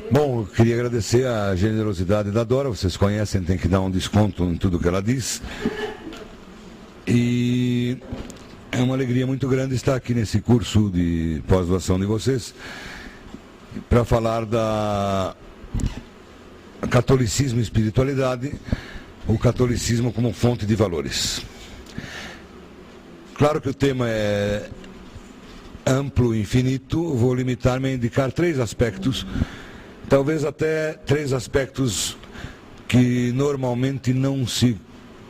Bom, eu queria agradecer a generosidade da Dora, vocês conhecem, tem que dar um desconto em tudo que ela diz. E é uma alegria muito grande estar aqui nesse curso de pós-graduação de vocês para falar da catolicismo e espiritualidade, o catolicismo como fonte de valores. Claro que o tema é amplo e infinito, vou limitar-me a indicar 3 aspectos, talvez até 3 aspectos que normalmente não se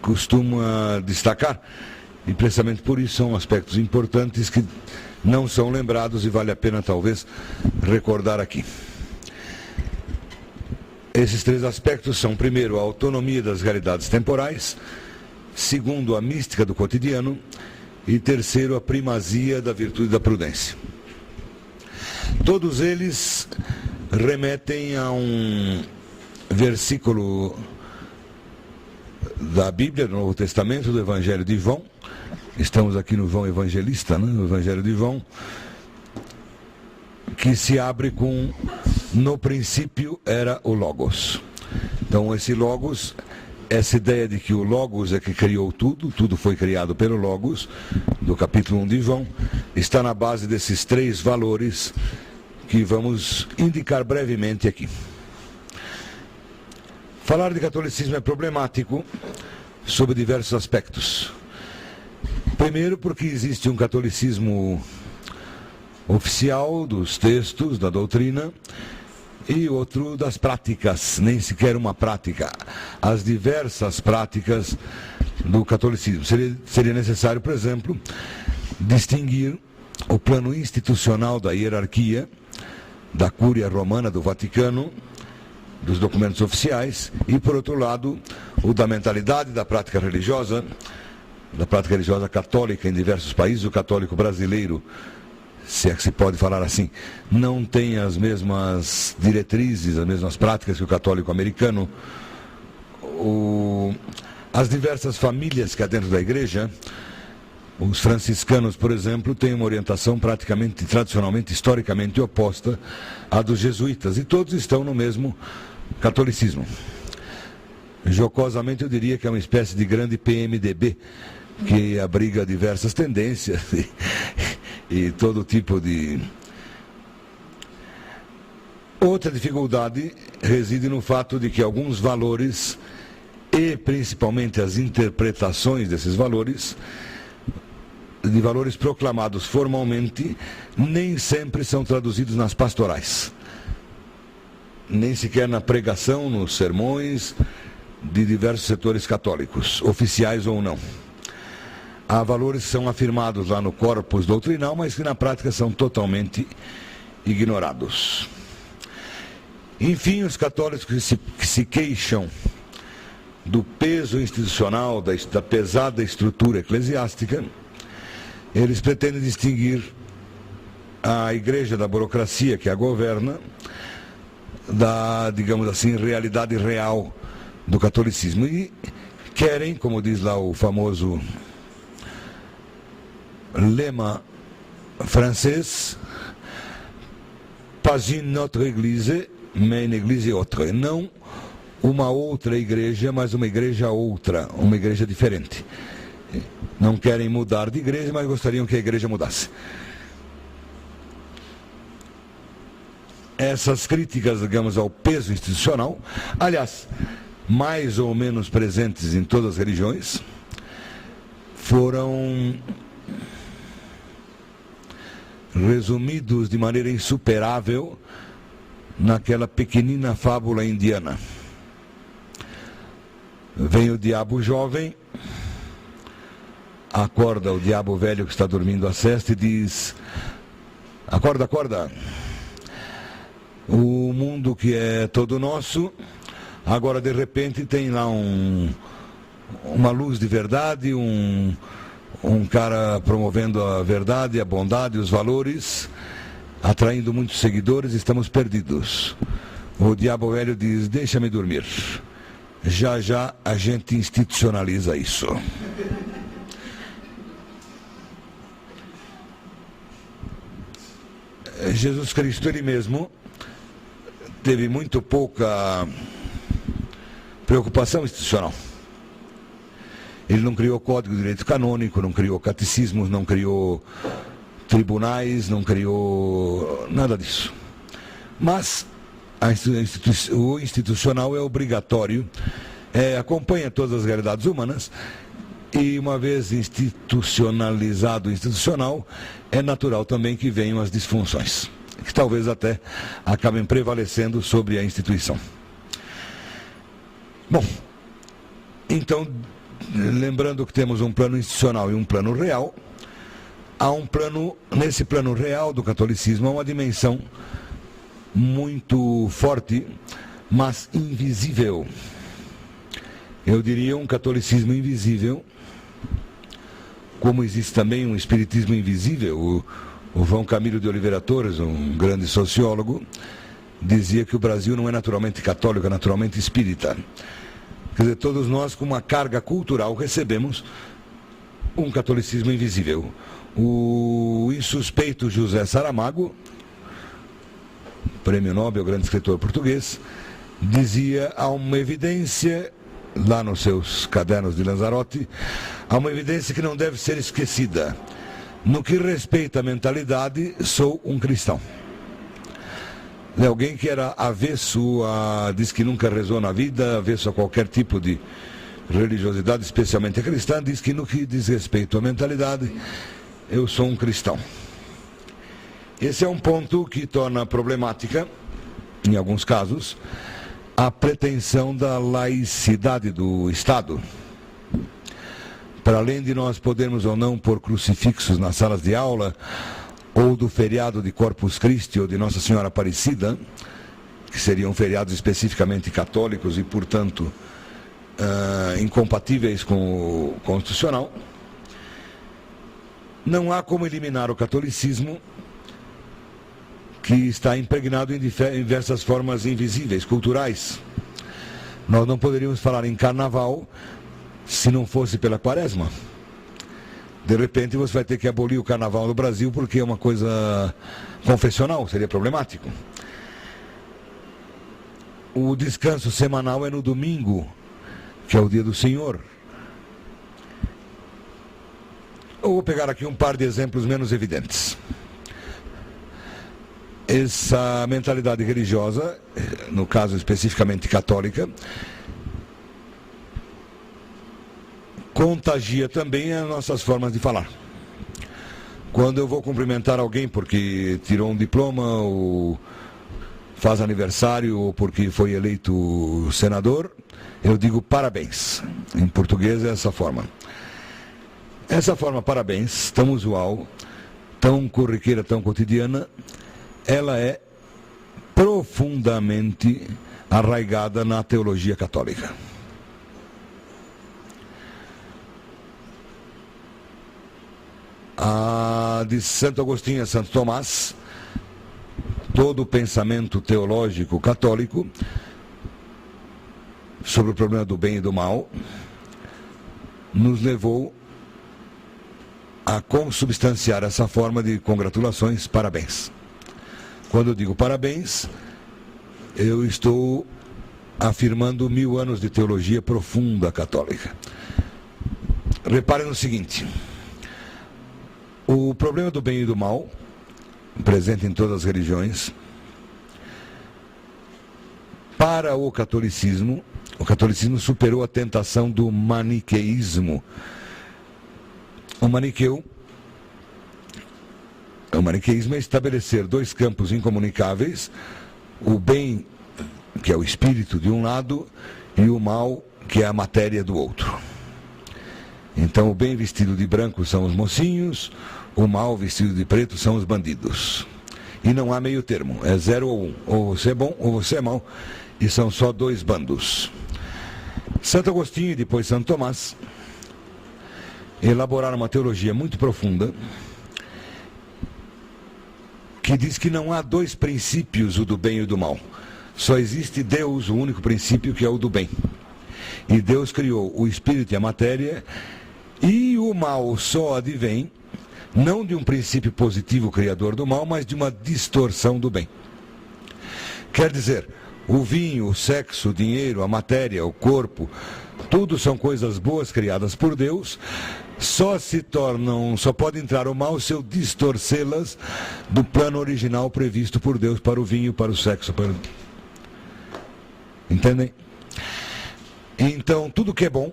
costuma destacar, e precisamente por isso são aspectos importantes que não são lembrados e vale a pena talvez recordar aqui. Esses 3 aspectos são, primeiro, a autonomia das realidades temporais, segundo, a mística do cotidiano e terceiro, a primazia da virtude da prudência. Todos eles remetem a um versículo da Bíblia, do Novo Testamento, do Evangelho de João. Estamos aqui no João Evangelista, no Evangelho de João, que se abre com: no princípio era o Logos. Então esse Logos, essa ideia de que o Logos é que criou tudo, tudo foi criado pelo Logos, do capítulo 1 de João, está na base desses 3 valores que vamos indicar brevemente aqui. Falar de catolicismo é problemático sob diversos aspectos. Primeiro, porque existe um catolicismo oficial dos textos, da doutrina, e outro das práticas, nem sequer uma prática, as diversas práticas do catolicismo. Seria necessário, por exemplo, distinguir o plano institucional da hierarquia, da Cúria Romana, do Vaticano, dos documentos oficiais, e, por outro lado, o da mentalidade da prática religiosa católica em diversos países. O católico brasileiro, se é que se pode falar assim, não tem as mesmas diretrizes, as mesmas práticas que o católico americano. As diversas famílias que há dentro da igreja, os franciscanos, por exemplo, têm uma orientação praticamente, tradicionalmente, historicamente oposta à dos jesuítas, e todos estão no mesmo catolicismo. Jocosamente eu diria que é uma espécie de grande PMDB, que abriga diversas tendências e todo tipo de... Outra dificuldade reside no fato de que alguns valores, e principalmente as interpretações desses valores, de valores proclamados formalmente, nem sempre são traduzidos nas pastorais, nem sequer na pregação, nos sermões de diversos setores católicos, oficiais ou não. Há valores que são afirmados lá no corpus doutrinal, mas que na prática são totalmente ignorados. Enfim, os católicos que se queixam do peso institucional, da pesada estrutura eclesiástica, eles pretendem distinguir a igreja da burocracia que a governa da, digamos assim, realidade real do catolicismo. E querem, como diz lá o famoso lema francês, pas une autre église, mais une église autre. Não uma outra igreja, mas uma igreja outra, uma igreja diferente. Não querem mudar de igreja, mas gostariam que a igreja mudasse. Essas críticas, digamos, ao peso institucional, aliás, mais ou menos presentes em todas as religiões, foram resumidos de maneira insuperável naquela pequenina fábula indiana. Vem o diabo jovem, acorda o diabo velho que está dormindo a sesta e diz: acorda, acorda, o mundo que é todo nosso, agora de repente tem lá uma luz de verdade, um cara promovendo a verdade, a bondade, os valores, atraindo muitos seguidores, estamos perdidos. O diabo velho diz: deixa-me dormir, já já a gente institucionaliza isso. Jesus Cristo, ele mesmo, teve muito pouca preocupação institucional. Ele não criou código de direito canônico, não criou catecismos, não criou tribunais, não criou nada disso. Mas o institucional é obrigatório, acompanha todas as realidades humanas, e uma vez institucionalizado o institucional, é natural também que venham as disfunções, que talvez até acabem prevalecendo sobre a instituição. Bom, então, lembrando que temos um plano institucional e um plano real, há um plano, nesse plano real do catolicismo, há uma dimensão muito forte, mas invisível. Eu diria um catolicismo invisível, como existe também um espiritismo invisível. O João Camilo de Oliveira Torres, um grande sociólogo, dizia que o Brasil não é naturalmente católico, é naturalmente espírita. Quer dizer, todos nós, com uma carga cultural, recebemos um catolicismo invisível. O insuspeito José Saramago, prêmio Nobel, grande escritor português, dizia: há uma evidência, lá nos seus cadernos de Lanzarote, há uma evidência que não deve ser esquecida. No que respeita à mentalidade, sou um cristão. Alguém que era avesso diz que nunca rezou na vida, avesso a qualquer tipo de religiosidade, especialmente a cristã, diz que no que diz respeito à mentalidade, eu sou um cristão. Esse é um ponto que torna problemática, em alguns casos, a pretensão da laicidade do Estado. Para além de nós podermos ou não pôr crucifixos nas salas de aula, ou do feriado de Corpus Christi ou de Nossa Senhora Aparecida, que seriam feriados especificamente católicos e, portanto, incompatíveis com o constitucional, não há como eliminar o catolicismo, que está impregnado em diversas formas invisíveis, culturais. Nós não poderíamos falar em carnaval se não fosse pela quaresma. De repente você vai ter que abolir o carnaval no Brasil porque é uma coisa confessional, seria problemático. O descanso semanal é no domingo, que é o dia do Senhor. Eu vou pegar aqui um par de exemplos menos evidentes. Essa mentalidade religiosa, no caso especificamente católica, contagia também as nossas formas de falar. Quando eu vou cumprimentar alguém porque tirou um diploma, ou faz aniversário, ou porque foi eleito senador, eu digo parabéns. Em português é essa forma. Essa forma parabéns, tão usual, tão corriqueira, tão cotidiana, ela é profundamente arraigada na teologia católica. A de Santo Agostinho a Santo Tomás, todo o pensamento teológico católico sobre o problema do bem e do mal nos levou a consubstanciar essa forma de congratulações, parabéns. Quando eu digo parabéns, eu estou afirmando 1000 anos de teologia profunda católica. Reparem no seguinte: o problema do bem e do mal, presente em todas as religiões, para o catolicismo superou a tentação do maniqueísmo. O maniqueísmo é estabelecer dois campos incomunicáveis: o bem, que é o espírito de um lado, e o mal, que é a matéria do outro. Então o bem vestido de branco são os mocinhos, o mal vestido de preto são os bandidos. E não há meio termo, é 0 ou 1, ou você é bom ou você é mau, e são só dois bandos. Santo Agostinho e depois Santo Tomás elaboraram uma teologia muito profunda que diz que não há dois princípios, o do bem e o do mal. Só existe Deus, o único princípio, que é o do bem. E Deus criou o espírito e a matéria, e o mal só advém não de um princípio positivo criador do mal, mas de uma distorção do bem. Quer dizer, o vinho, o sexo, o dinheiro, a matéria, o corpo, tudo são coisas boas criadas por Deus, só pode entrar o mal se eu distorcê-las do plano original previsto por Deus para o vinho, para o sexo. Entendem? Então, tudo que é bom,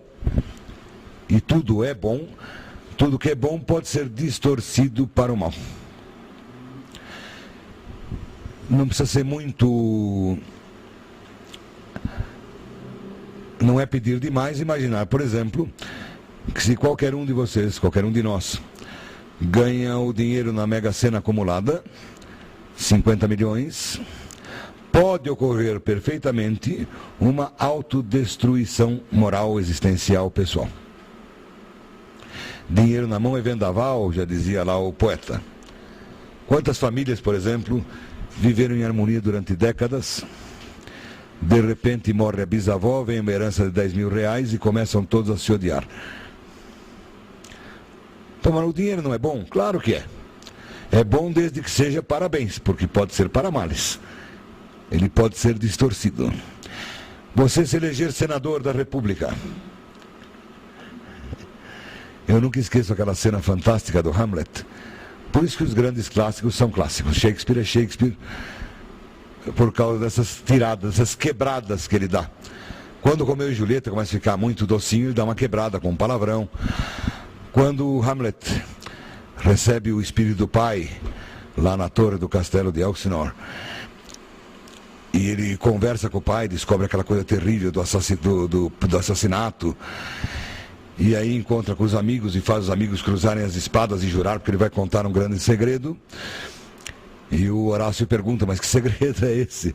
e tudo é bom, tudo que é bom pode ser distorcido para o mal. Não precisa ser muito... Não é pedir demais imaginar, por exemplo, que se qualquer um de vocês, qualquer um de nós, ganha o dinheiro na Mega Sena acumulada, 50 milhões, pode ocorrer perfeitamente uma autodestruição moral, existencial, pessoal. Dinheiro na mão é vendaval, já dizia lá o poeta. Quantas famílias, por exemplo, viveram em harmonia durante décadas? De repente morre a bisavó, vem uma herança de 10 mil reais e começam todos a se odiar. Então, mas o dinheiro não é bom? Claro que é. É bom desde que seja para bens, porque pode ser para males. Ele pode ser distorcido. Você se eleger senador da República. Eu nunca esqueço aquela cena fantástica do Hamlet. Por isso que os grandes clássicos são clássicos. Shakespeare é Shakespeare por causa dessas tiradas, dessas quebradas que ele dá. Quando Romeu e Julieta começa a ficar muito docinho, ele dá uma quebrada com um palavrão. Quando Hamlet recebe o espírito do pai lá na torre do castelo de Elsinore, e ele conversa com o pai, descobre aquela coisa terrível do assassinato, e aí encontra com os amigos e faz os amigos cruzarem as espadas e jurar, porque ele vai contar um grande segredo. E o Horácio pergunta, mas que segredo é esse?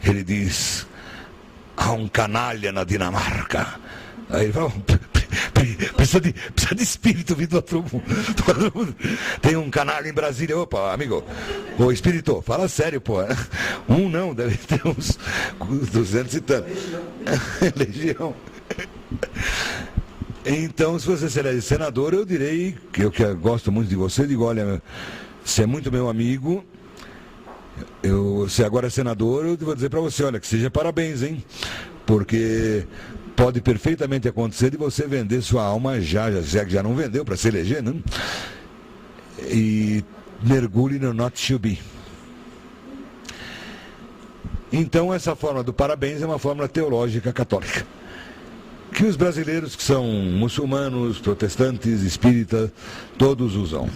Ele diz, há um canalha na Dinamarca. Aí ele fala, precisa de espírito vindo do outro mundo. Tem um canalha em Brasília. Opa, amigo, ô espírito, fala sério, pô. Um não, deve ter uns 200 e tanto. Legião. Então, se você será senador, eu direi, que eu gosto muito de você, digo, olha, você é muito meu amigo, se agora é senador, eu vou dizer para você, olha, que seja parabéns, hein? Porque pode perfeitamente acontecer de você vender sua alma já que já não vendeu para se eleger, né? E mergulhe no not to be. Então, essa forma do parabéns é uma fórmula teológica católica, que os brasileiros que são muçulmanos, protestantes, espíritas, todos usam.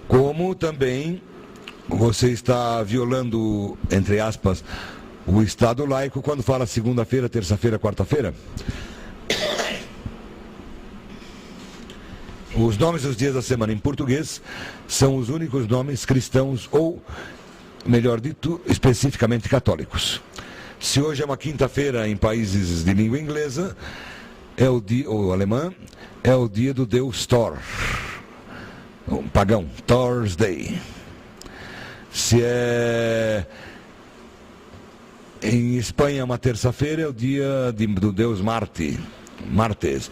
Como também você está violando, entre aspas, o Estado laico quando fala segunda-feira, terça-feira, quarta-feira. Os nomes dos dias da semana em português são os únicos nomes cristãos ou, melhor dito, especificamente católicos. Se hoje é uma quinta-feira em países de língua inglesa, é o dia, ou alemã, é o dia do deus Thor, um pagão, Thursday. Se é em Espanha uma terça-feira, é o dia do deus Marte, Martes.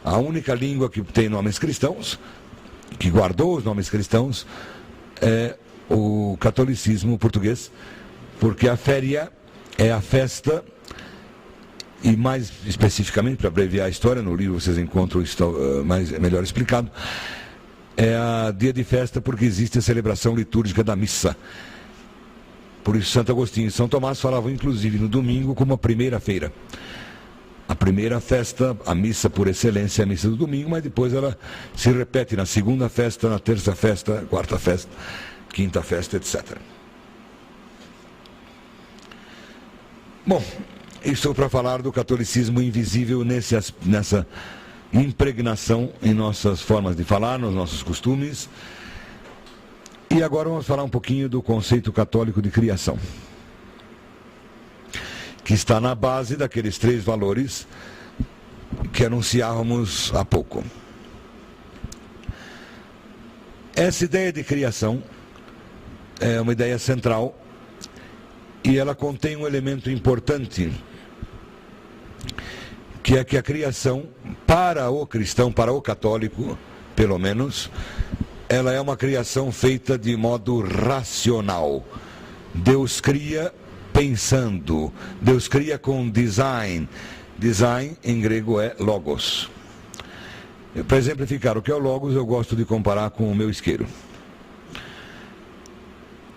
A única língua que tem nomes cristãos, que guardou os nomes cristãos, é o catolicismo português, porque a féria é a festa, e mais especificamente, para abreviar a história, no livro vocês encontram melhor explicado, é a dia de festa porque existe a celebração litúrgica da missa. Por isso Santo Agostinho e São Tomás falavam inclusive no domingo como a primeira-feira. A primeira festa, a missa por excelência é a missa do domingo, mas depois ela se repete na segunda festa, na terça festa, quarta festa, quinta festa, etc. Bom, isso para falar do catolicismo invisível nessa impregnação em nossas formas de falar, nos nossos costumes. E agora vamos falar um pouquinho do conceito católico de criação, que está na base daqueles 3 valores que anunciávamos há pouco. Essa ideia de criação é uma ideia central e ela contém um elemento importante, que é que a criação, para o cristão, para o católico, pelo menos, ela é uma criação feita de modo racional. Deus cria pensando, Deus cria com design. Design em grego é logos. Para exemplificar o que é o logos, eu gosto de comparar com o meu isqueiro.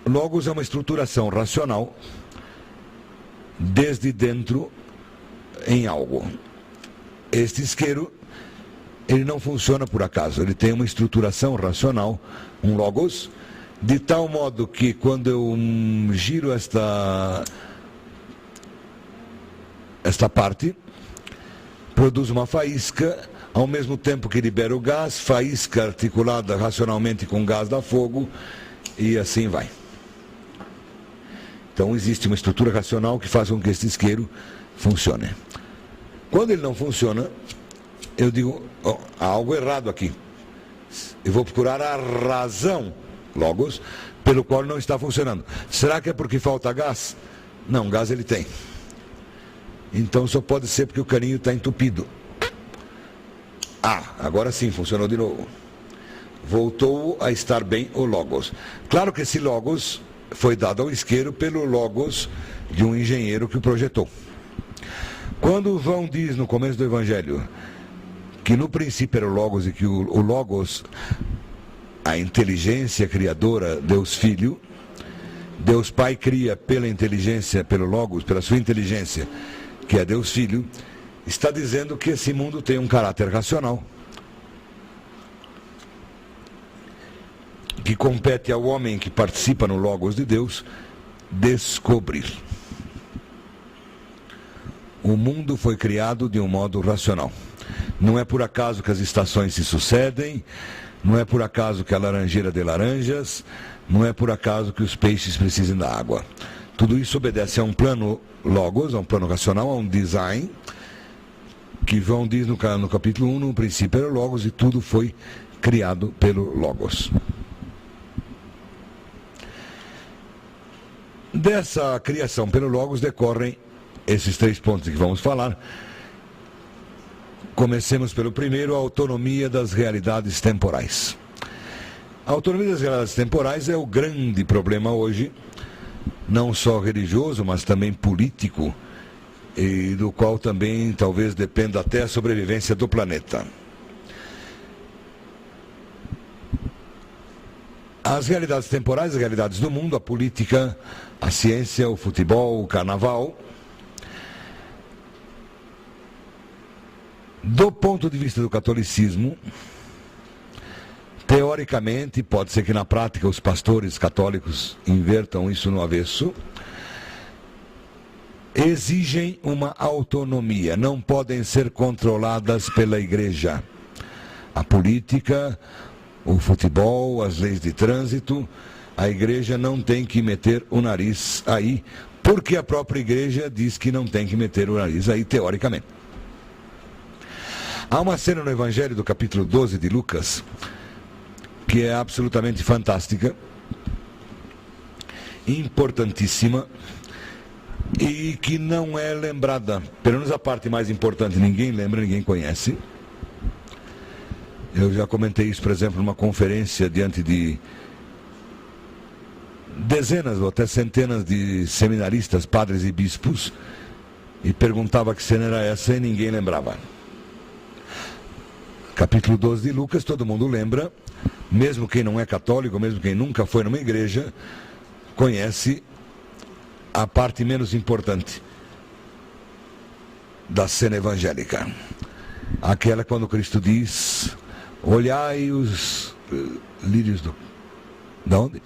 Logos é uma estruturação racional desde dentro em algo. Este isqueiro, ele não funciona por acaso, ele tem uma estruturação racional, um logos, de tal modo que quando eu giro esta parte, produz uma faísca, ao mesmo tempo que libera o gás, faísca articulada racionalmente com o gás da fogo, e assim vai. Então existe uma estrutura racional que faz com que este isqueiro funcione. Quando ele não funciona, eu digo, há algo errado aqui. Eu vou procurar a razão, logos, pelo qual não está funcionando. Será que é porque falta gás? Não, gás ele tem. Então só pode ser porque o caninho está entupido. Agora sim, funcionou de novo. Voltou a estar bem o logos. Claro que esse logos foi dado ao isqueiro pelo logos de um engenheiro que o projetou. Quando João diz no começo do Evangelho que no princípio era o logos e que o logos, a inteligência criadora, Deus Filho, Deus Pai cria pela inteligência, pelo logos, pela sua inteligência, que é Deus Filho, está dizendo que esse mundo tem um caráter racional, que compete ao homem que participa no logos de Deus descobrir. O mundo foi criado de um modo racional. Não é por acaso que as estações se sucedem, não é por acaso que a laranjeira dê laranjas, não é por acaso que os peixes precisem da água. Tudo isso obedece a um plano logos, a um plano racional, a um design, que João diz no capítulo 1, no princípio era o logos e tudo foi criado pelo logos. Dessa criação pelo logos decorrem esses 3 pontos que vamos falar. Comecemos pelo primeiro, a autonomia das realidades temporais. A autonomia das realidades temporais é o grande problema hoje, não só religioso, mas também político, e do qual também talvez dependa até a sobrevivência do planeta. As realidades temporais, as realidades do mundo, a política, a ciência, o futebol, o carnaval. Do ponto de vista do catolicismo, teoricamente, pode ser que na prática os pastores católicos invertam isso no avesso, exigem uma autonomia, não podem ser controladas pela igreja. A política, o futebol, as leis de trânsito, a igreja não tem que meter o nariz aí, porque a própria igreja diz que não tem que meter o nariz aí, teoricamente. Há uma cena no Evangelho do capítulo 12 de Lucas, que é absolutamente fantástica, importantíssima, e que não é lembrada, pelo menos a parte mais importante, ninguém lembra, ninguém conhece. Eu já comentei isso, por exemplo, numa conferência diante de dezenas ou até centenas de seminaristas, padres e bispos, e perguntava que cena era essa e ninguém lembrava. Capítulo 12 de Lucas, todo mundo lembra, mesmo quem não é católico, mesmo quem nunca foi numa igreja, conhece a parte menos importante da cena evangélica. Aquela quando Cristo diz: olhai os lírios da onde?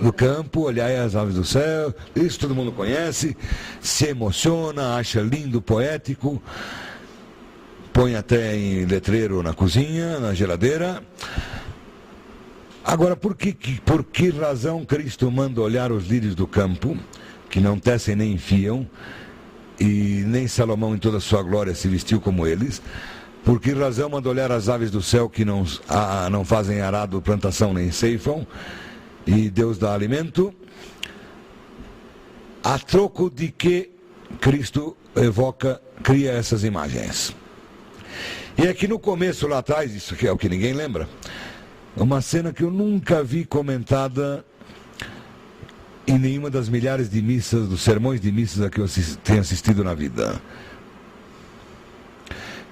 Do campo, olhai as aves do céu. Isso todo mundo conhece, se emociona, acha lindo, poético, põe até em letreiro na cozinha, na geladeira. Agora, por que razão Cristo manda olhar os lírios do campo, que não tecem nem enfiam, e nem Salomão em toda a sua glória se vestiu como eles? Por que razão manda olhar as aves do céu, que não fazem arado, plantação nem ceifam, e Deus dá alimento? A troco de que Cristo cria essas imagens. E aqui no começo, lá atrás, isso que é o que ninguém lembra, uma cena que eu nunca vi comentada em nenhuma das milhares de missas, dos sermões de missas a que eu tenho assistido na vida.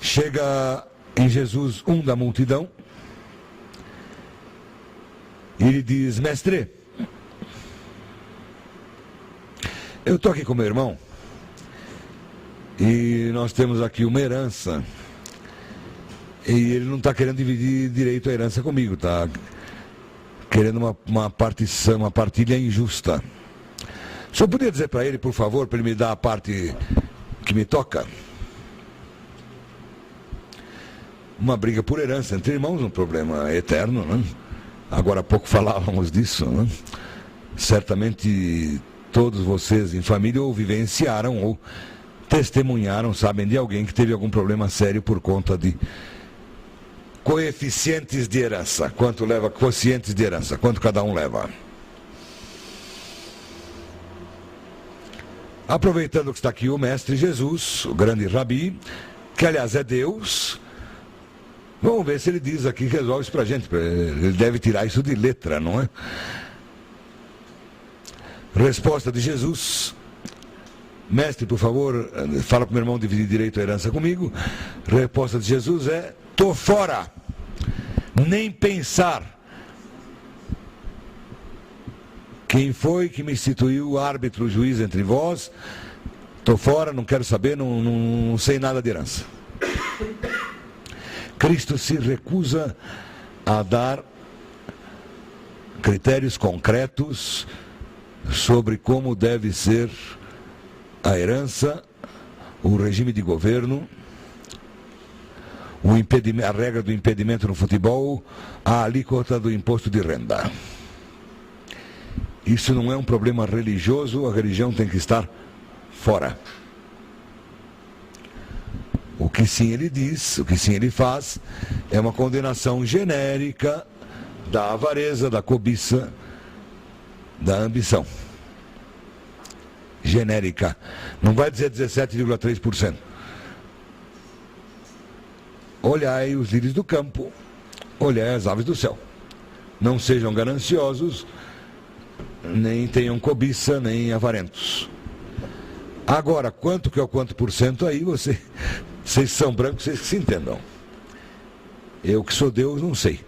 Chega em Jesus um da multidão e ele diz: mestre, eu estou aqui com meu irmão e nós temos aqui uma herança e ele não está querendo dividir direito a herança comigo, está querendo uma partição, uma partilha injusta. O senhor podia dizer para ele, por favor, para ele me dar a parte que me toca? Uma briga por herança entre irmãos, um problema eterno, né? Agora há pouco falávamos disso, né? Certamente todos vocês em família ou vivenciaram ou testemunharam, sabem de alguém que teve algum problema sério por conta de coeficientes de herança. Quanto leva quocientes de herança? Quanto cada um leva? Aproveitando que está aqui o Mestre Jesus, o grande Rabi, que aliás é Deus, vamos ver se ele diz aqui, resolve isso para a gente. Ele deve tirar isso de letra, não é? Resposta de Jesus: mestre, por favor, fala para o meu irmão dividir direito a herança comigo. Resposta de Jesus é: tô fora, nem pensar. Quem foi que me instituiu árbitro, juiz entre vós? Tô fora, não quero saber, não sei nada de herança. Cristo se recusa a dar critérios concretos sobre como deve ser a herança, o regime de governo, a regra do impedimento no futebol, a alíquota do imposto de renda. Isso não é um problema religioso, a religião tem que estar fora. O que sim ele diz, o que sim ele faz, é uma condenação genérica da avareza, da cobiça, da ambição. Genérica. Não vai dizer 17,3%. Olhai os lírios do campo, olhai as aves do céu. Não sejam gananciosos, nem tenham cobiça, nem avarentos. Agora, quanto que é o quanto por cento aí, vocês são brancos, vocês que se entendam. Eu que sou Deus, não sei.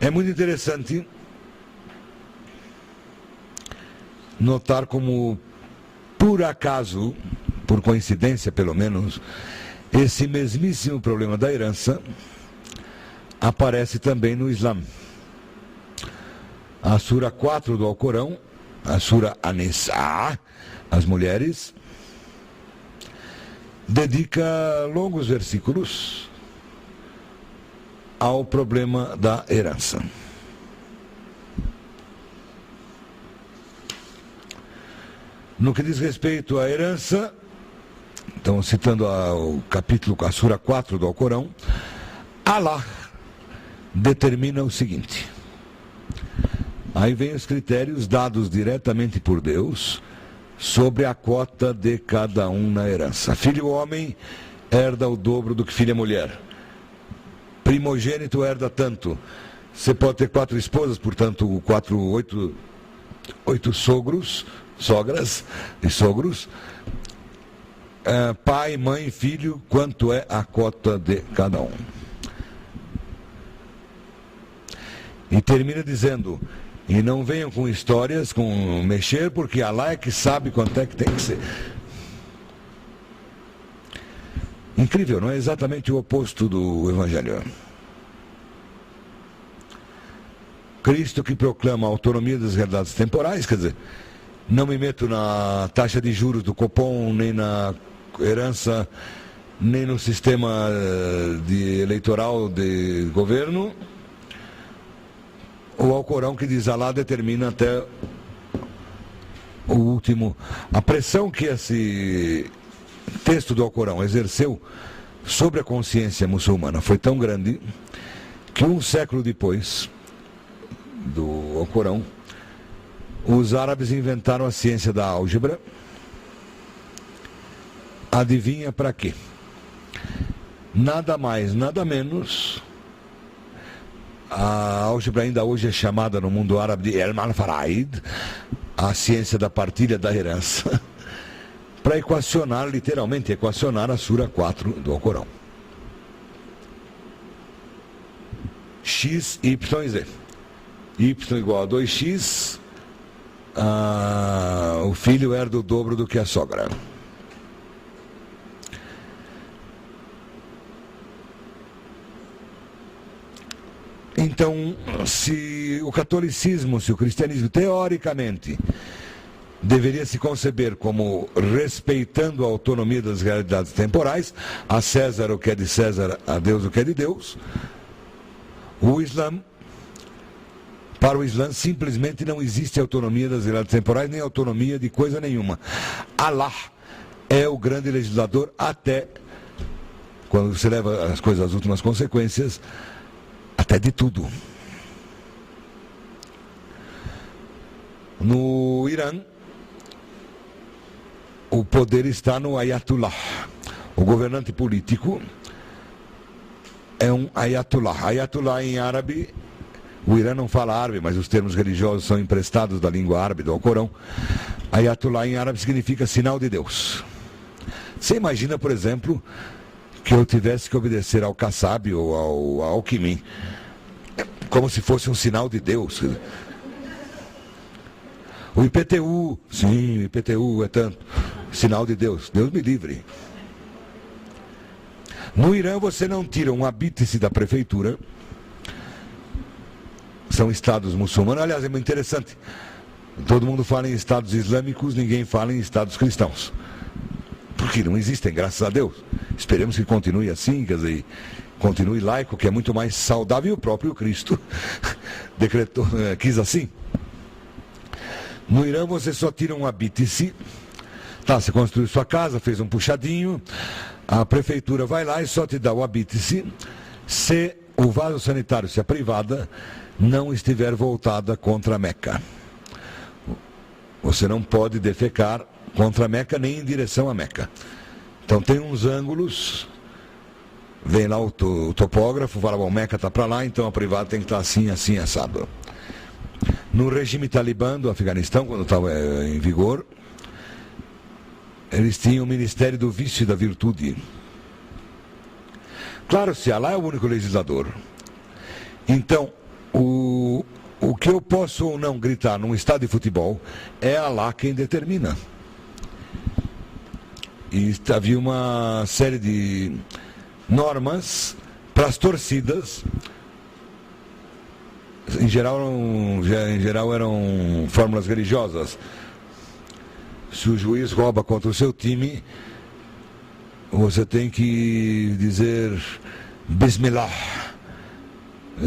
É muito interessante notar como, por acaso, por coincidência pelo menos, esse mesmíssimo problema da herança aparece também no Islã. A Sura 4 do Alcorão, a Sura An-Nisa, as mulheres, dedica longos versículos ao problema da herança. No que diz respeito à herança, então citando o capítulo, a Sura 4 do Alcorão, Allah determina o seguinte. Aí vem os critérios dados diretamente por Deus sobre a cota de cada um na herança. Filho homem herda o dobro do que filha mulher. Primogênito herda tanto. Você pode ter 4 esposas, portanto, 8 sogras e sogros. Pai, mãe, filho, quanto é a cota de cada um. E termina dizendo: e não venham com histórias, com mexer, porque Allah é que sabe quanto é que tem que ser. Incrível, não é? Exatamente o oposto do Evangelho. Cristo que proclama a autonomia das realidades temporais, quer dizer, não me meto na taxa de juros do Copom, nem na herança, nem no sistema eleitoral de governo. O Alcorão que diz Allah determina até o último. A pressão que esse texto do Alcorão exerceu sobre a consciência muçulmana foi tão grande que um século depois do Alcorão, os árabes inventaram a ciência da álgebra. Adivinha para quê? Nada mais, nada menos A álgebra ainda hoje é chamada no mundo árabe de Ilm al-Faraid, a ciência da partilha da herança, para equacionar, literalmente equacionar a Sura 4 do Alcorão. X, Y e Z. Y igual a 2x, o filho herda o dobro do que a sogra. Então, se o catolicismo, se o cristianismo, teoricamente, deveria se conceber como respeitando a autonomia das realidades temporais, a César o que é de César, a Deus o que é de Deus, o Islã, para o Islã, simplesmente não existe autonomia das realidades temporais, nem autonomia de coisa nenhuma. Allah é o grande legislador até, quando você leva as coisas às últimas consequências, até de tudo. No Irã, o poder está no Ayatollah. O governante político é um Ayatollah. Ayatollah em árabe, o Irã não fala árabe, mas os termos religiosos são emprestados da língua árabe, do Alcorão. Ayatollah em árabe significa sinal de Deus. Você imagina, por exemplo, que eu tivesse que obedecer ao Kassab ou ao Alckmin, como se fosse um sinal de Deus. O IPTU, sim, o IPTU é tanto, sinal de Deus, Deus me livre. No Irã você não tira um habite-se da prefeitura, são estados muçulmanos, aliás é muito interessante, todo mundo fala em estados islâmicos, ninguém fala em estados cristãos. Porque não existem, graças a Deus. Esperemos que continue assim, quer dizer, continue laico, que é muito mais saudável, e o próprio Cristo decretou, quis assim. No Irã você só tira um habite-se, tá, você construiu sua casa, fez um puxadinho, a prefeitura vai lá e só te dá o habite-se se o vaso sanitário, se a privada, não estiver voltada contra a Meca. Você não pode defecar contra a Meca nem em direção à Meca. Então tem uns ângulos, vem lá o topógrafo, fala, bom, Meca está para lá, então a privada tem que estar assim, assim, assado. No regime talibã do Afeganistão, quando estava em vigor, eles tinham o Ministério do Vício e da Virtude. Claro, se Allah é o único legislador. Então, o que eu posso ou não gritar num estádio de futebol é Allah quem determina. E havia uma série de normas para as torcidas. Em geral eram fórmulas religiosas. Se o juiz rouba contra o seu time, você tem que dizer Bismillah.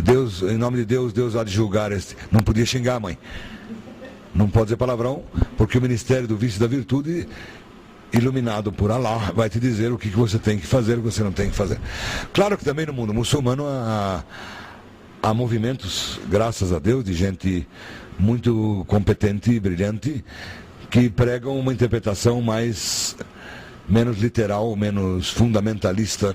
Deus, em nome de Deus, Deus há de julgar este. Não podia xingar a mãe. Não pode dizer palavrão, porque o Ministério do Vício e da Virtude, iluminado por Allah, vai te dizer o que você tem que fazer e o que você não tem que fazer. Claro que também no mundo muçulmano há movimentos, graças a Deus, de gente muito competente e brilhante, que pregam uma interpretação menos literal, menos fundamentalista,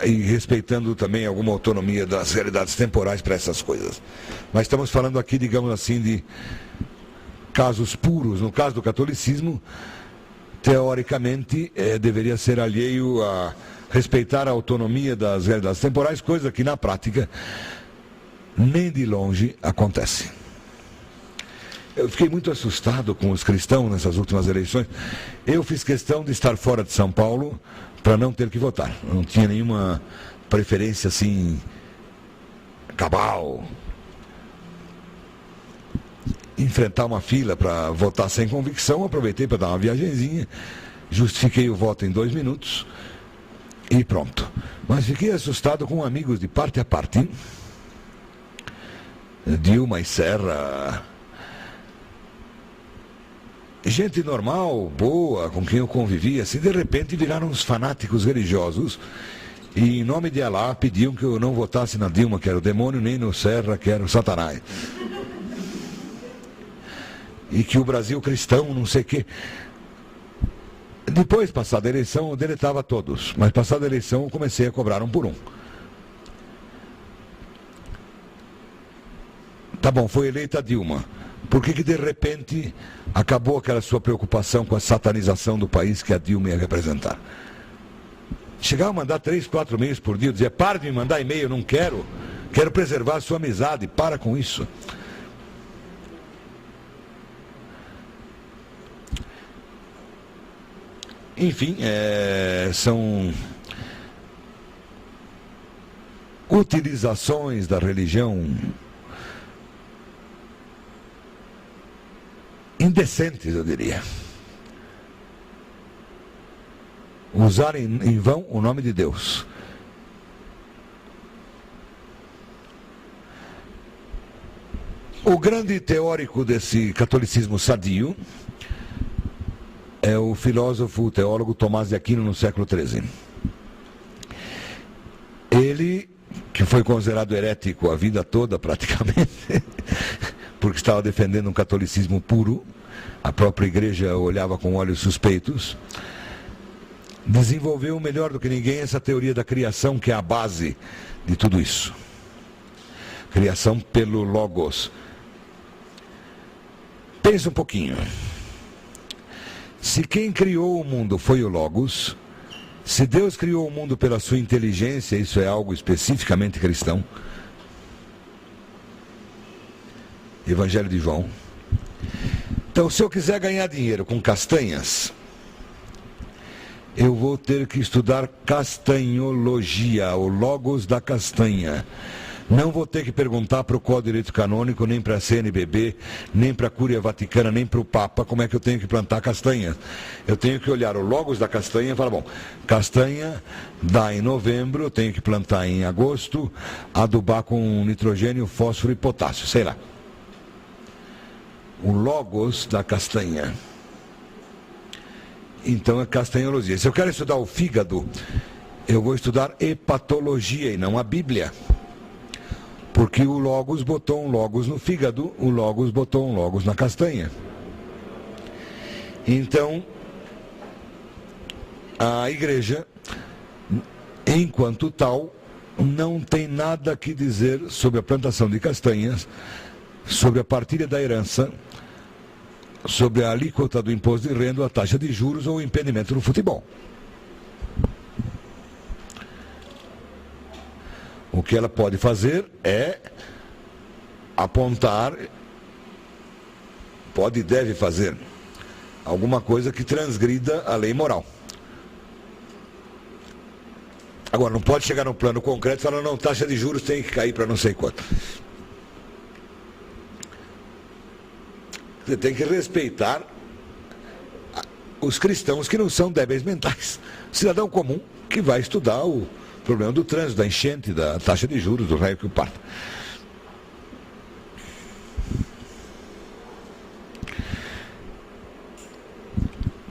e respeitando também alguma autonomia das realidades temporais para essas coisas. Mas estamos falando aqui, digamos assim, de casos puros. No caso do catolicismo, teoricamente, deveria ser alheio a respeitar a autonomia das realidades temporais, coisa que na prática nem de longe acontece. Eu fiquei muito assustado com os cristãos nessas últimas eleições. Eu fiz questão de estar fora de São Paulo para não ter que votar. Eu não tinha nenhuma preferência assim cabal. Enfrentar uma fila para votar sem convicção, aproveitei para dar uma viagenzinha, justifiquei o voto em 2 minutos e pronto. Mas fiquei assustado com amigos de parte a parte. Dilma e Serra, gente normal, boa, com quem eu convivia, assim, de repente viraram uns fanáticos religiosos e em nome de Allah pediam que eu não votasse na Dilma, que era o demônio, nem no Serra, que era o Satanás. E que o Brasil cristão, não sei o quê. Depois, passada a eleição, eu deletava todos, mas passada a eleição eu comecei a cobrar um por um. Tá bom, foi eleita a Dilma. Por que de repente acabou aquela sua preocupação com a satanização do país que a Dilma ia representar? Chegava a mandar 3, 4 e-mails por dia, dizia, para de me mandar e-mail, não quero preservar a sua amizade, para com isso. Enfim, são utilizações da religião indecentes, eu diria. Usar em vão o nome de Deus. O grande teórico desse catolicismo sadio é o filósofo, o teólogo Tomás de Aquino, no século XIII. Ele, que foi considerado herético a vida toda praticamente, porque estava defendendo um catolicismo puro, a própria igreja olhava com olhos suspeitos, desenvolveu melhor do que ninguém essa teoria da criação, que é a base de tudo isso. Criação pelo Logos. Pensa um pouquinho. Se quem criou o mundo foi o Logos, se Deus criou o mundo pela sua inteligência, isso é algo especificamente cristão. Evangelho de João. Então, se eu quiser ganhar dinheiro com castanhas, eu vou ter que estudar castanhologia, o Logos da castanha. Não vou ter que perguntar para o Código de Direito Canônico, nem para a CNBB, nem para a Cúria Vaticana, nem para o Papa, como é que eu tenho que plantar castanhas. Eu tenho que olhar o Logos da castanha e falar, bom, castanha dá em novembro, eu tenho que plantar em agosto, adubar com nitrogênio, fósforo e potássio, sei lá. O Logos da castanha. Então é castanhologia. Se eu quero estudar o fígado, eu vou estudar hepatologia e não a Bíblia. Porque o Logos botou um Logos no fígado, o Logos botou um Logos na castanha. Então, a igreja, enquanto tal, não tem nada que dizer sobre a plantação de castanhas, sobre a partilha da herança, sobre a alíquota do imposto de renda, a taxa de juros ou o impedimento no futebol. O que ela pode fazer é apontar, pode e deve fazer, alguma coisa que transgrida a lei moral. Agora, não pode chegar no plano concreto e falar, não, taxa de juros tem que cair para não sei quanto. Você tem que respeitar os cristãos que não são débeis mentais. Cidadão comum que vai estudar o problema do trânsito, da enchente, da taxa de juros, do raio que o parta.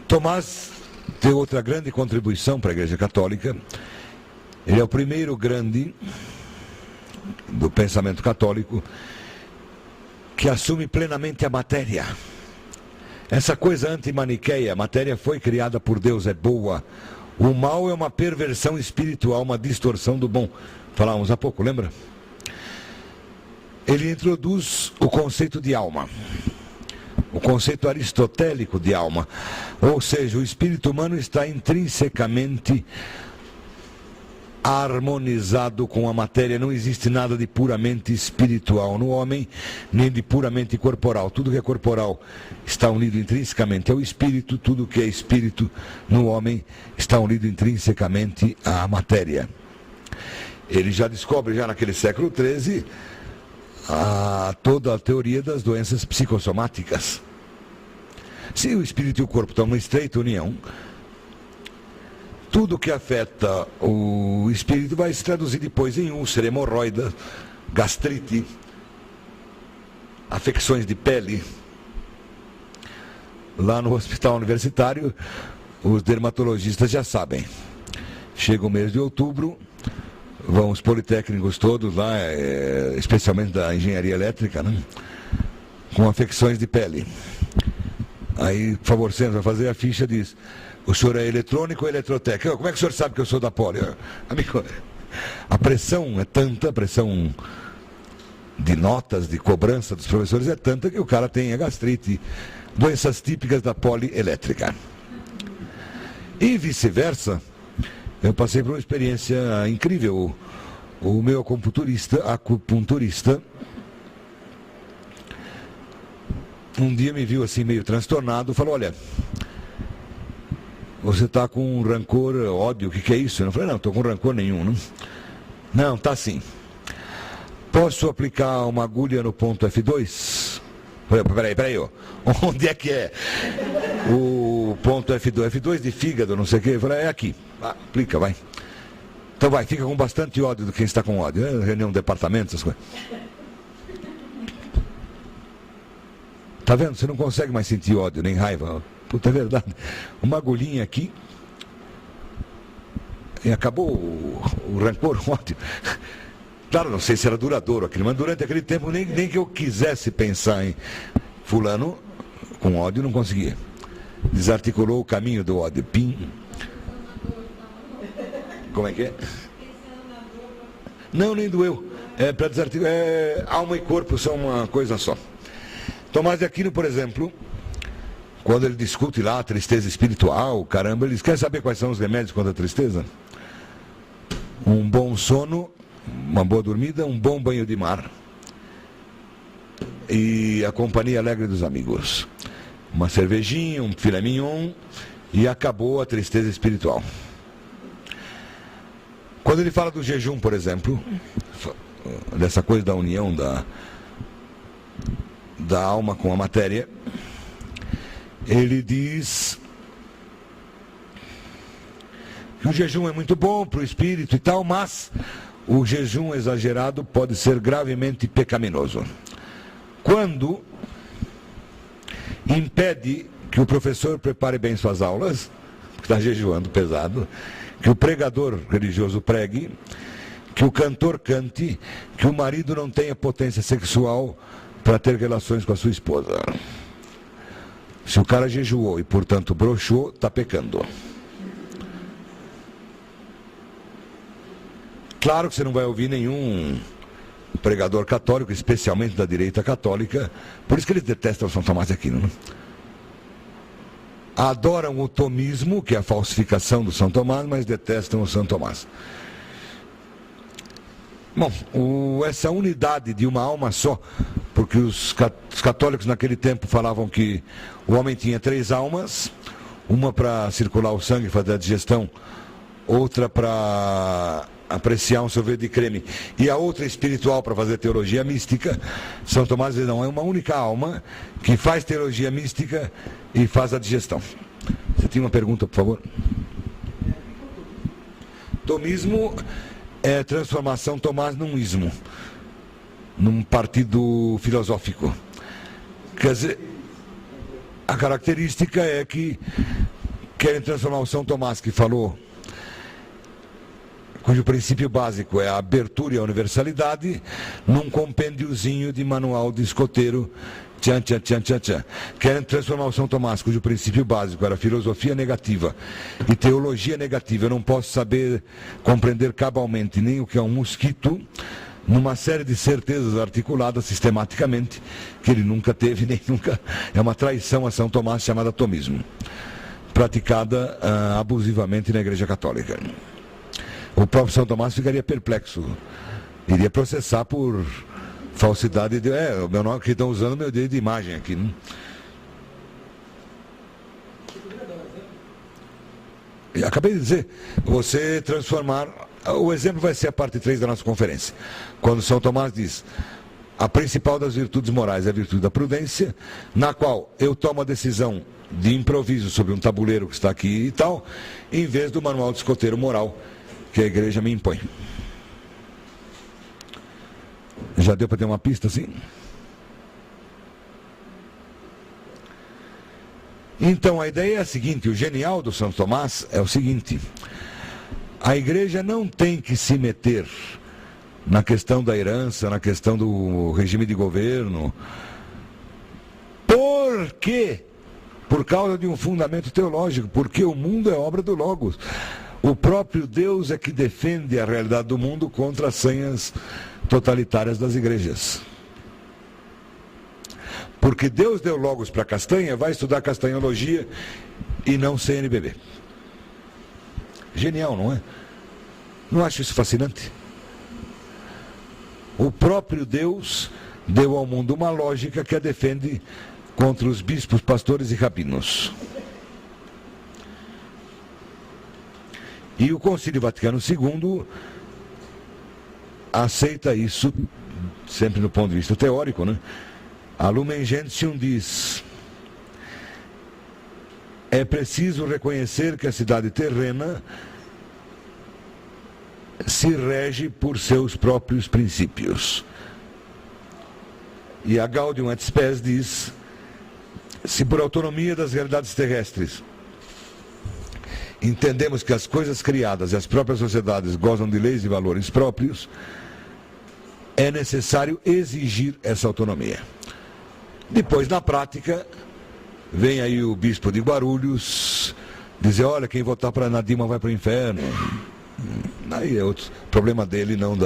Tomás tem outra grande contribuição para a Igreja Católica. Ele é o primeiro grande do pensamento católico que assume plenamente a matéria. Essa coisa antimaniqueia, a matéria foi criada por Deus, é boa. O mal é uma perversão espiritual, uma distorção do bom. Falávamos há pouco, lembra? Ele introduz o conceito de alma, o conceito aristotélico de alma. Ou seja, o espírito humano está intrinsecamente harmonizado com a matéria. Não existe nada de puramente espiritual no homem, nem de puramente corporal. Tudo que é corporal está unido intrinsecamente ao espírito, tudo que é espírito no homem está unido intrinsecamente à matéria. Ele já descobre, já naquele século XIII, toda a teoria das doenças psicossomáticas. Se o espírito e o corpo estão numa estreita união, tudo que afeta o espírito vai se traduzir depois em úlcera, hemorroida, gastrite, afecções de pele. Lá no hospital universitário, os dermatologistas já sabem. Chega o mês de outubro, vão os politécnicos todos lá, especialmente da engenharia elétrica, né? Com afecções de pele. Aí, por favor, você vai fazer a ficha, diz: o senhor é eletrônico ou eletrotécnico? Como é que o senhor sabe que eu sou da Poli? Amigo, a pressão é tanta, a pressão de notas, de cobrança dos professores é tanta que o cara tem a gastrite, doenças típicas da polielétrica. E vice-versa, eu passei por uma experiência incrível. O meu acupunturista, um dia me viu assim meio transtornado, falou: olha, você está com rancor, ódio, o que é isso? Eu falei: não, estou com rancor nenhum. Não, tá sim. Posso aplicar uma agulha no ponto F2? Peraí, ó. Onde é que é o ponto F2? F2 de fígado, não sei o que. Eu falei: é aqui. Aplica, vai. Então vai, fica com bastante ódio de quem está com ódio. Reunião de departamento, essas coisas. Tá vendo? Você não consegue mais sentir ódio nem raiva. Puta, é verdade. Uma agulhinha aqui e acabou o rancor, o ódio. Claro, não sei se era duradouro aquilo, mas durante aquele tempo nem que eu quisesse pensar em fulano com ódio, não conseguia. Desarticulou o caminho do ódio. Pim. Como é que é? Não, nem doeu. Para desarticular, alma e corpo são uma coisa só. Tomás de Aquino, por exemplo, quando ele discute lá a tristeza espiritual, caramba, ele quer saber quais são os remédios contra a tristeza? Um bom sono, uma boa dormida, um bom banho de mar e a companhia alegre dos amigos. Uma cervejinha, um filé mignon e acabou a tristeza espiritual. Quando ele fala do jejum, por exemplo, dessa coisa da união da alma com a matéria, ele diz que o jejum é muito bom para o espírito e tal, mas o jejum exagerado pode ser gravemente pecaminoso. Quando impede que o professor prepare bem suas aulas, porque está jejuando pesado, que o pregador religioso pregue, que o cantor cante, que o marido não tenha potência sexual para ter relações com a sua esposa. Se o cara jejuou e, portanto, broxou, está pecando. Claro que você não vai ouvir nenhum pregador católico, especialmente da direita católica, por isso que eles detestam o São Tomás de Aquino, né? Adoram o tomismo, que é a falsificação do São Tomás, mas detestam o São Tomás. Bom, essa unidade de uma alma só, porque os católicos naquele tempo falavam que o homem tinha 3 almas, uma para circular o sangue e fazer a digestão, outra para apreciar um sorvete de creme, e a outra espiritual para fazer teologia mística. São Tomás diz: não, é uma única alma que faz teologia mística e faz a digestão. Você tinha uma pergunta, por favor? Tomismo é transformação Tomás num ismo, num partido filosófico. Quer dizer, a característica é que querem transformar o São Tomás, que falou, cujo princípio básico é a abertura e a universalidade, num compêndiozinho de manual de escoteiro. Querem transformar o São Tomás, cujo princípio básico era filosofia negativa e teologia negativa. Eu não posso saber compreender cabalmente nem o que é um mosquito, numa série de certezas articuladas sistematicamente, que ele nunca teve, nem nunca. É uma traição a São Tomás chamada tomismo, praticada abusivamente na Igreja Católica. O próprio São Tomás ficaria perplexo, iria processar por falsidade de... o meu nome que estão usando, meu dedo de imagem aqui, né? E acabei de dizer, você transformar... O exemplo vai ser a parte 3 da nossa conferência, quando São Tomás diz: a principal das virtudes morais é a virtude da prudência, na qual eu tomo a decisão de improviso sobre um tabuleiro que está aqui e tal, em vez do manual de escoteiro moral que a igreja me impõe. Já deu para ter uma pista assim? Então a ideia é a seguinte: o genial do São Tomás é o seguinte: a igreja não tem que se meter na questão da herança, na questão do regime de governo. Por quê? Por causa de um fundamento teológico, porque o mundo é obra do Logos. O próprio Deus é que defende a realidade do mundo contra as sanhas totalitárias das igrejas. Porque Deus deu logos para castanha, vai estudar castanhologia e não CNBB. Genial, não é? Não acho isso fascinante? O próprio Deus deu ao mundo uma lógica que a defende contra os bispos, pastores e rabinos. E o Concílio Vaticano II aceita isso, sempre no ponto de vista teórico, né? A Lumen Gentium diz: é preciso reconhecer que a cidade terrena se rege por seus próprios princípios. E a Gaudium et Spes diz: se por autonomia das realidades terrestres entendemos que as coisas criadas e as próprias sociedades gozam de leis e valores próprios, é necessário exigir essa autonomia. Depois, na prática, vem aí o bispo de Guarulhos dizer: olha, quem votar para Nadima vai para o inferno. Aí é outro problema dele, não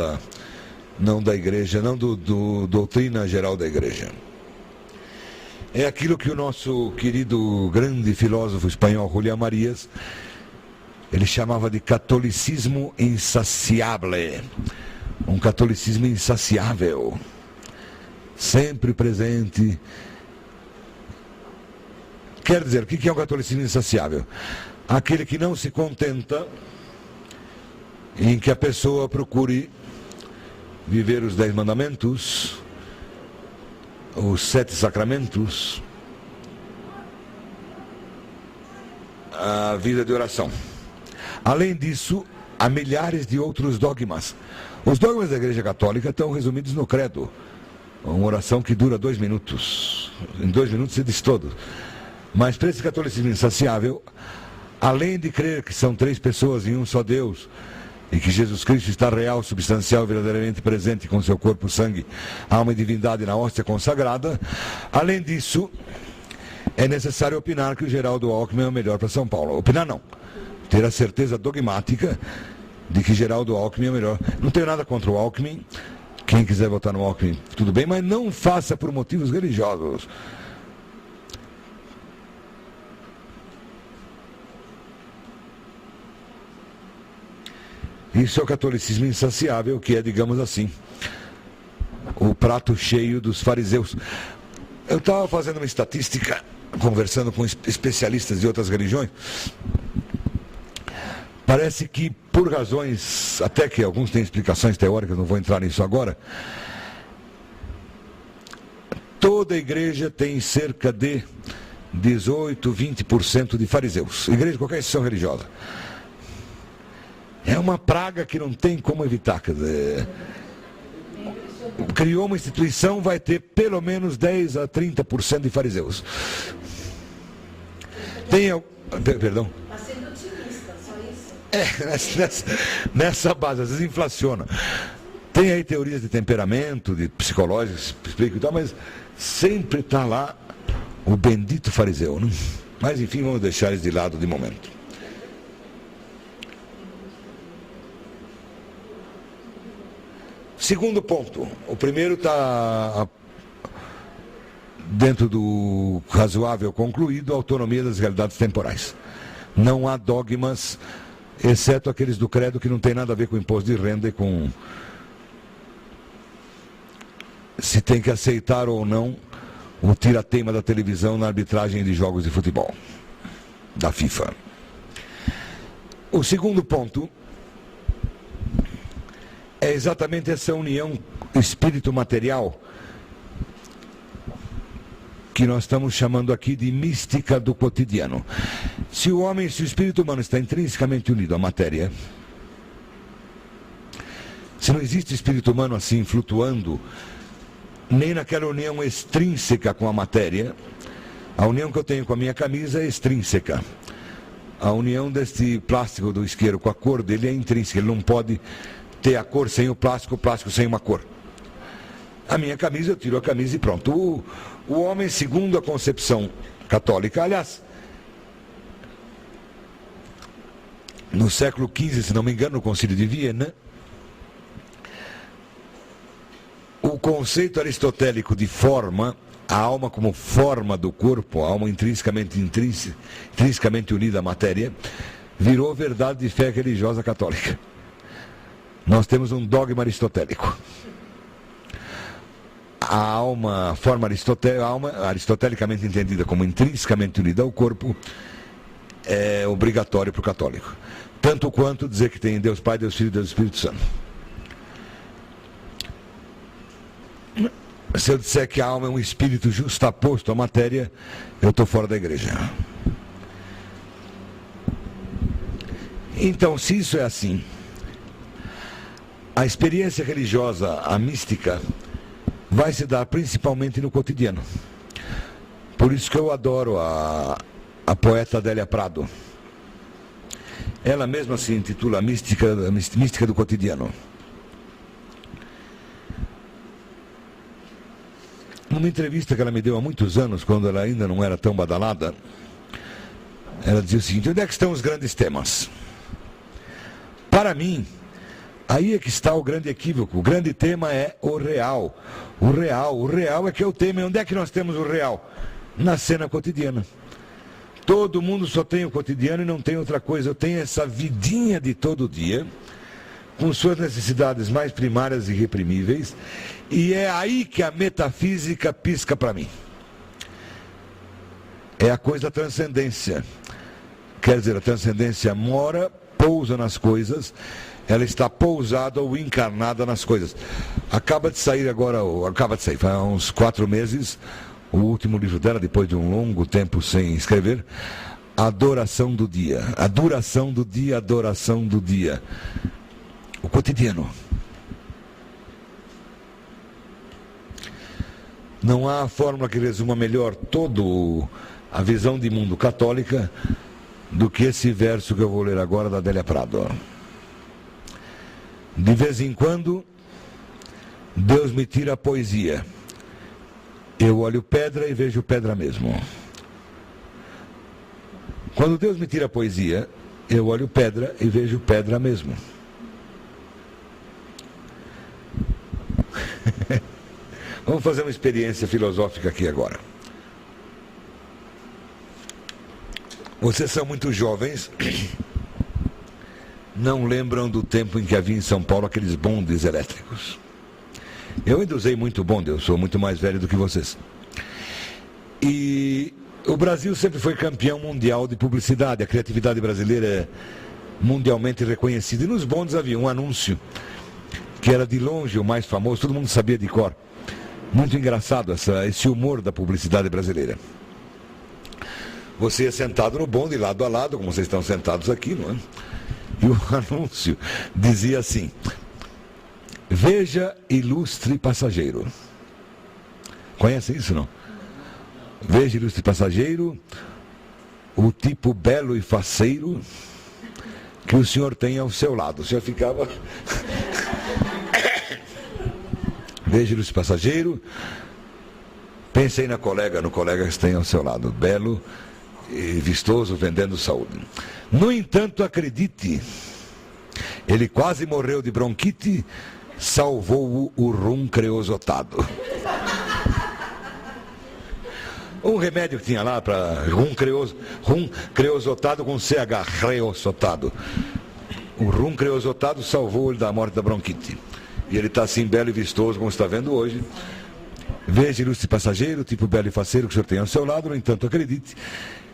da igreja, não do doutrina geral da igreja. É aquilo que o nosso querido grande filósofo espanhol Julián Marías, ele chamava de catolicismo insaciável. Um catolicismo insaciável, sempre presente. Quer dizer, o que é um catolicismo insaciável? Aquele que não se contenta em que a pessoa procure viver os 10 mandamentos, os 7 sacramentos, a vida de oração. Além disso, há milhares de outros dogmas. Os dogmas da Igreja Católica estão resumidos no credo. Uma oração que dura 2 minutos. Em 2 minutos se diz todo. Mas para esse catolicismo insaciável, além de crer que são 3 pessoas em um só Deus, e que Jesus Cristo está real, substancial e verdadeiramente presente com seu corpo, sangue, alma e divindade na hóstia consagrada, além disso, é necessário opinar que o Geraldo Alckmin é o melhor para São Paulo. Opinar não. Ter a certeza dogmática de que Geraldo Alckmin é o melhor. Não tenho nada contra o Alckmin. Quem quiser votar no Alckmin, tudo bem, mas não faça por motivos religiosos. Isso é o catolicismo insaciável, que é, digamos assim, o prato cheio dos fariseus. Eu estava fazendo uma estatística, conversando com especialistas de outras religiões. Parece que, por razões, até que alguns têm explicações teóricas, não vou entrar nisso agora, toda igreja tem cerca de 18, 20% de fariseus. Igreja de qualquer instituição religiosa. É uma praga que não tem como evitar. Quer dizer, criou uma instituição, vai ter pelo menos 10 a 30% de fariseus. Perdão. Está sendo otimista, só isso. Nessa base, às vezes inflaciona. Tem aí teorias de temperamento, de psicológicas, explico e tal, mas sempre está lá o bendito fariseu, né? Mas enfim, vamos deixar eles de lado de momento. Segundo ponto, o primeiro está dentro do razoável concluído, a autonomia das realidades temporais. Não há dogmas, exceto aqueles do credo que não tem nada a ver com imposto de renda e com se tem que aceitar ou não o tira-teima da televisão na arbitragem de jogos de futebol, da FIFA. O segundo ponto é exatamente essa união espírito-material que nós estamos chamando aqui de mística do cotidiano. Se o espírito humano está intrinsecamente unido à matéria, se não existe espírito humano assim flutuando, nem naquela união extrínseca com a matéria, a união que eu tenho com a minha camisa é extrínseca. A união deste plástico do isqueiro com a cor dele é intrínseca, ele não pode ter a cor sem o plástico sem uma cor. A minha camisa, eu tiro a camisa e pronto. O homem, segundo a concepção católica, aliás, no século XV, se não me engano, no Concílio de Viena, conceito aristotélico de forma, a alma como forma do corpo, a alma intrinsecamente unida à matéria, virou verdade de fé religiosa católica. Nós temos um dogma aristotélico. A alma, a forma aristotelicamente entendida como intrinsecamente unida ao corpo, é obrigatório para o católico. Tanto quanto dizer que tem Deus Pai, Deus Filho e Deus Espírito Santo. Se eu disser que a alma é um espírito justaposto à matéria, eu estou fora da igreja. Então, se isso é assim, a experiência religiosa, a mística, vai se dar principalmente no cotidiano. Por isso que eu adoro a poeta Adélia Prado. Ela mesma se intitula Mística do Cotidiano. Numa entrevista que ela me deu há muitos anos, quando ela ainda não era tão badalada, ela dizia o seguinte: onde é que estão os grandes temas? Para mim, aí é que está o grande equívoco. O grande tema é o real. O real é que é o tema. E onde é que nós temos o real? Na cena cotidiana. Todo mundo só tem o cotidiano e não tem outra coisa. Eu tenho essa vidinha de todo dia, com suas necessidades mais primárias e reprimíveis, e é aí que a metafísica pisca para mim. É a coisa da transcendência. Quer dizer, a transcendência pousa nas coisas, ela está pousada ou encarnada nas coisas. Acaba de sair, faz uns 4 meses, o último livro dela, depois de um longo tempo sem escrever, Adoração do Dia. A duração do dia, adoração do dia. O cotidiano. Não há fórmula que resuma melhor toda a visão de mundo católica do que esse verso que eu vou ler agora da Adélia Prado. De vez em quando, Deus me tira a poesia. Eu olho pedra e vejo pedra mesmo. Quando Deus me tira a poesia, eu olho pedra e vejo pedra mesmo. Vamos fazer uma experiência filosófica aqui agora. Vocês são muito jovens, não lembram do tempo em que havia em São Paulo aqueles bondes elétricos. Eu ainda usei muito bonde, eu sou muito mais velho do que vocês. E o Brasil sempre foi campeão mundial de publicidade, a criatividade brasileira é mundialmente reconhecida. E nos bondes havia um anúncio, que era de longe o mais famoso, todo mundo sabia de cor. Muito engraçado esse humor da publicidade brasileira. Você ia sentado no bonde, lado a lado, como vocês estão sentados aqui, não é? E o anúncio dizia assim: veja, ilustre passageiro. Conhece isso, não? Veja, ilustre passageiro, o tipo belo e faceiro que o senhor tem ao seu lado. O senhor ficava... Veja, ilustre passageiro, pense aí no colega que tem ao seu lado, belo e vistoso, vendendo saúde. No entanto, acredite, ele quase morreu de bronquite, salvou o rum creosotado. Um remédio que tinha lá para rum creosotado com CH, creosotado. O rum creosotado salvou ele da morte da bronquite. E ele está assim, belo e vistoso, como você está vendo hoje. Veja, ilustre passageiro, tipo belo e faceiro que o senhor tem ao seu lado, no entanto, acredite,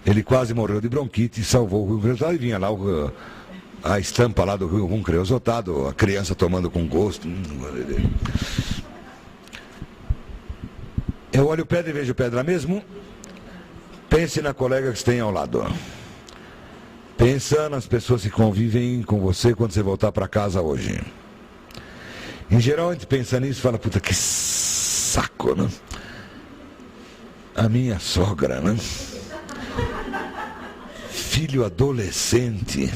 ele quase morreu de bronquite, salvou o rum creosotado, e vinha lá a estampa lá do rum creosotado, a criança tomando com gosto. Eu olho pedra e vejo pedra mesmo. Pense na colega que você tem ao lado. Pensa nas pessoas que convivem com você quando você voltar para casa hoje. Em geral, a gente pensa nisso e fala: puta, que saco, né? A minha sogra, né? Filho adolescente.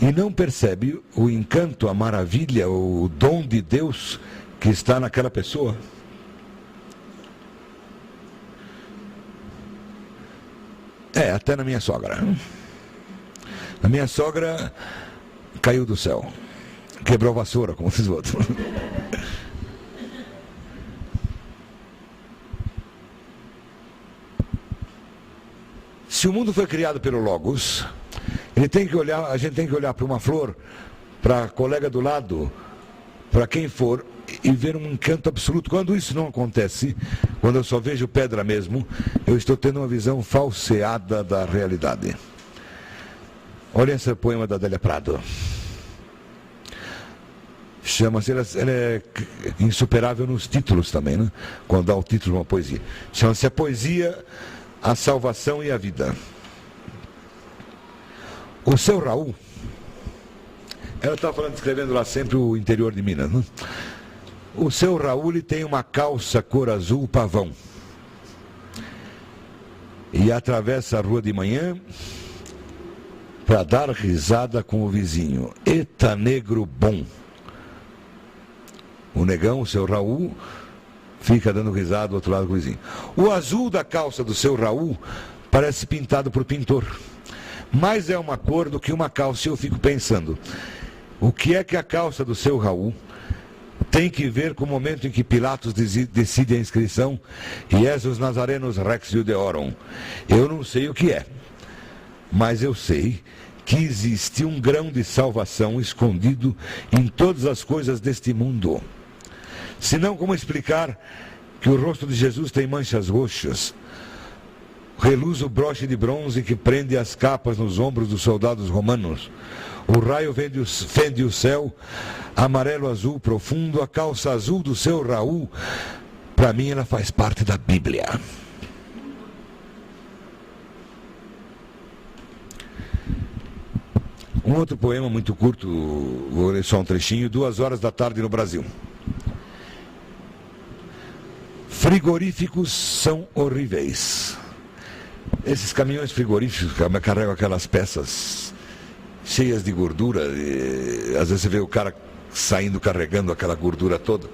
E não percebe o encanto, a maravilha, o dom de Deus que está naquela pessoa. Até na minha sogra. A minha sogra caiu do céu. Quebrou a vassoura, como esses outros. Se o mundo foi criado pelo Logos, a gente tem que olhar para uma flor, para a colega do lado, para quem for, e ver um encanto absoluto. Quando isso não acontece, quando eu só vejo pedra mesmo, eu estou tendo uma visão falseada da realidade. Olha esse poema da Adélia Prado. Chama-se, ela é insuperável nos títulos também, né? Quando dá o título de uma poesia. Chama-se A Poesia, a Salvação e a Vida. O seu Raul, ela estava falando, escrevendo lá sempre o interior de Minas, né? O seu Raul, ele tem uma calça cor azul pavão. E atravessa a rua de manhã para dar risada com o vizinho. Eita negro bom. O negão, o seu Raul, fica dando risada do outro lado do vizinho. O azul da calça do seu Raul parece pintado por pintor. Mais é uma cor do que uma calça. E eu fico pensando, o que é que a calça do seu Raul tem que ver com o momento em que Pilatos decide a inscrição Jesus Nazarenos Rex Judeorum? Eu não sei o que é, mas eu sei que existe um grão de salvação escondido em todas as coisas deste mundo. Senão, como explicar que o rosto de Jesus tem manchas roxas, reluz o broche de bronze que prende as capas nos ombros dos soldados romanos, o raio fende o céu, amarelo azul profundo, a calça azul do seu Raul, para mim ela faz parte da Bíblia. Um outro poema muito curto, vou ler só um trechinho, 2h no Brasil. Frigoríficos são horríveis. Esses caminhões frigoríficos carregam aquelas peças cheias de gordura, e às vezes você vê o cara saindo carregando aquela gordura toda.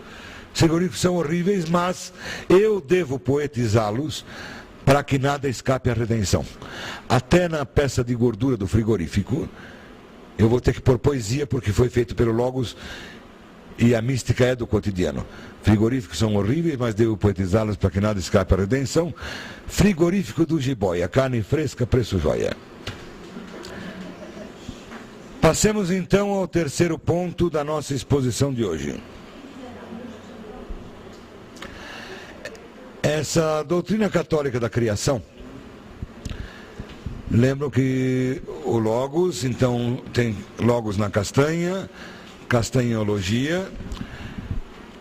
Frigoríficos são horríveis, mas eu devo poetizá-los para que nada escape à redenção. Até na peça de gordura do frigorífico, eu vou ter que pôr poesia, porque foi feito pelo Logos e a mística é do cotidiano. Frigoríficos são horríveis, mas devo poetizá-los para que nada escape à redenção. Frigorífico do Jiboia, carne fresca, preço joia. Passemos então ao terceiro ponto da nossa exposição de hoje. Essa doutrina católica da criação, lembram que o Logos, então tem Logos na castanha, castanhologia,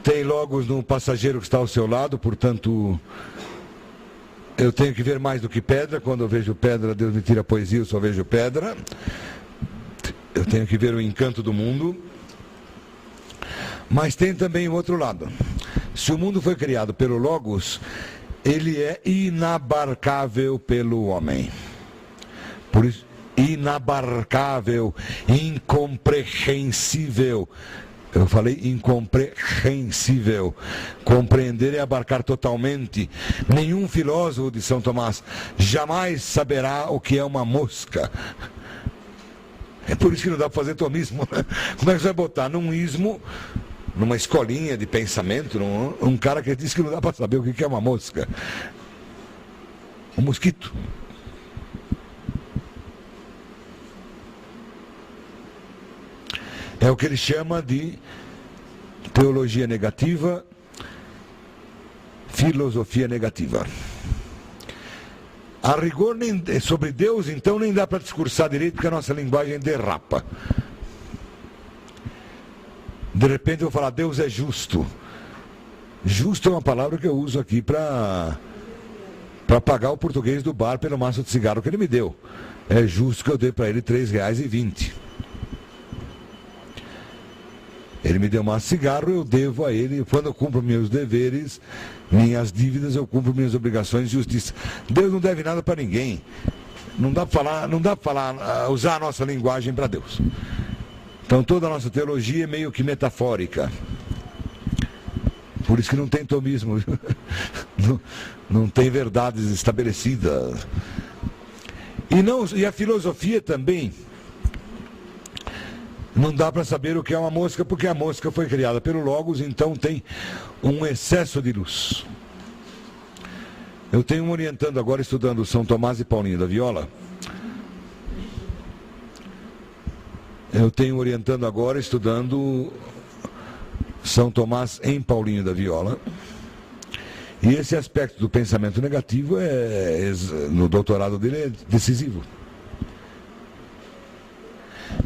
tem Logos no passageiro que está ao seu lado, portanto, eu tenho que ver mais do que pedra. Quando eu vejo pedra, Deus me tira a poesia, eu só vejo pedra. Eu tenho que ver o encanto do mundo. Mas tem também o outro lado. Se o mundo foi criado pelo Logos, ele é inabarcável pelo homem. Por isso, inabarcável, incompreensível. Eu falei incompreensível. Compreender é abarcar totalmente. Nenhum filósofo de São Tomás jamais saberá o que é uma mosca. É por isso que não dá para fazer tomismo. Como é que você vai botar num ismo, numa escolinha de pensamento, um cara que diz que não dá para saber o que é uma mosca? Um mosquito. É o que ele chama de teologia negativa, filosofia negativa. A rigor, sobre Deus, então, nem dá para discursar direito, porque a nossa linguagem derrapa. De repente eu vou falar, Deus é justo. Justo é uma palavra que eu uso aqui para pagar o português do bar pelo maço de cigarro que ele me deu. É justo que eu dei para ele R$3,20. Ele me deu um cigarro, eu devo a ele. Quando eu cumpro meus deveres, minhas dívidas, eu cumpro minhas obrigações de justiça. Deus não deve nada para ninguém. Não dá para falar, usar a nossa linguagem para Deus. Então toda a nossa teologia é meio que metafórica. Por isso que não tem tomismo. Não tem verdades estabelecidas. E a filosofia também. Não dá para saber o que é uma mosca, porque a mosca foi criada pelo Logos, então tem um excesso de luz. Eu tenho um orientando agora estudando São Tomás e Paulinho da Viola. Eu tenho um orientando agora estudando São Tomás em Paulinho da Viola. E esse aspecto do pensamento negativo no doutorado dele é decisivo.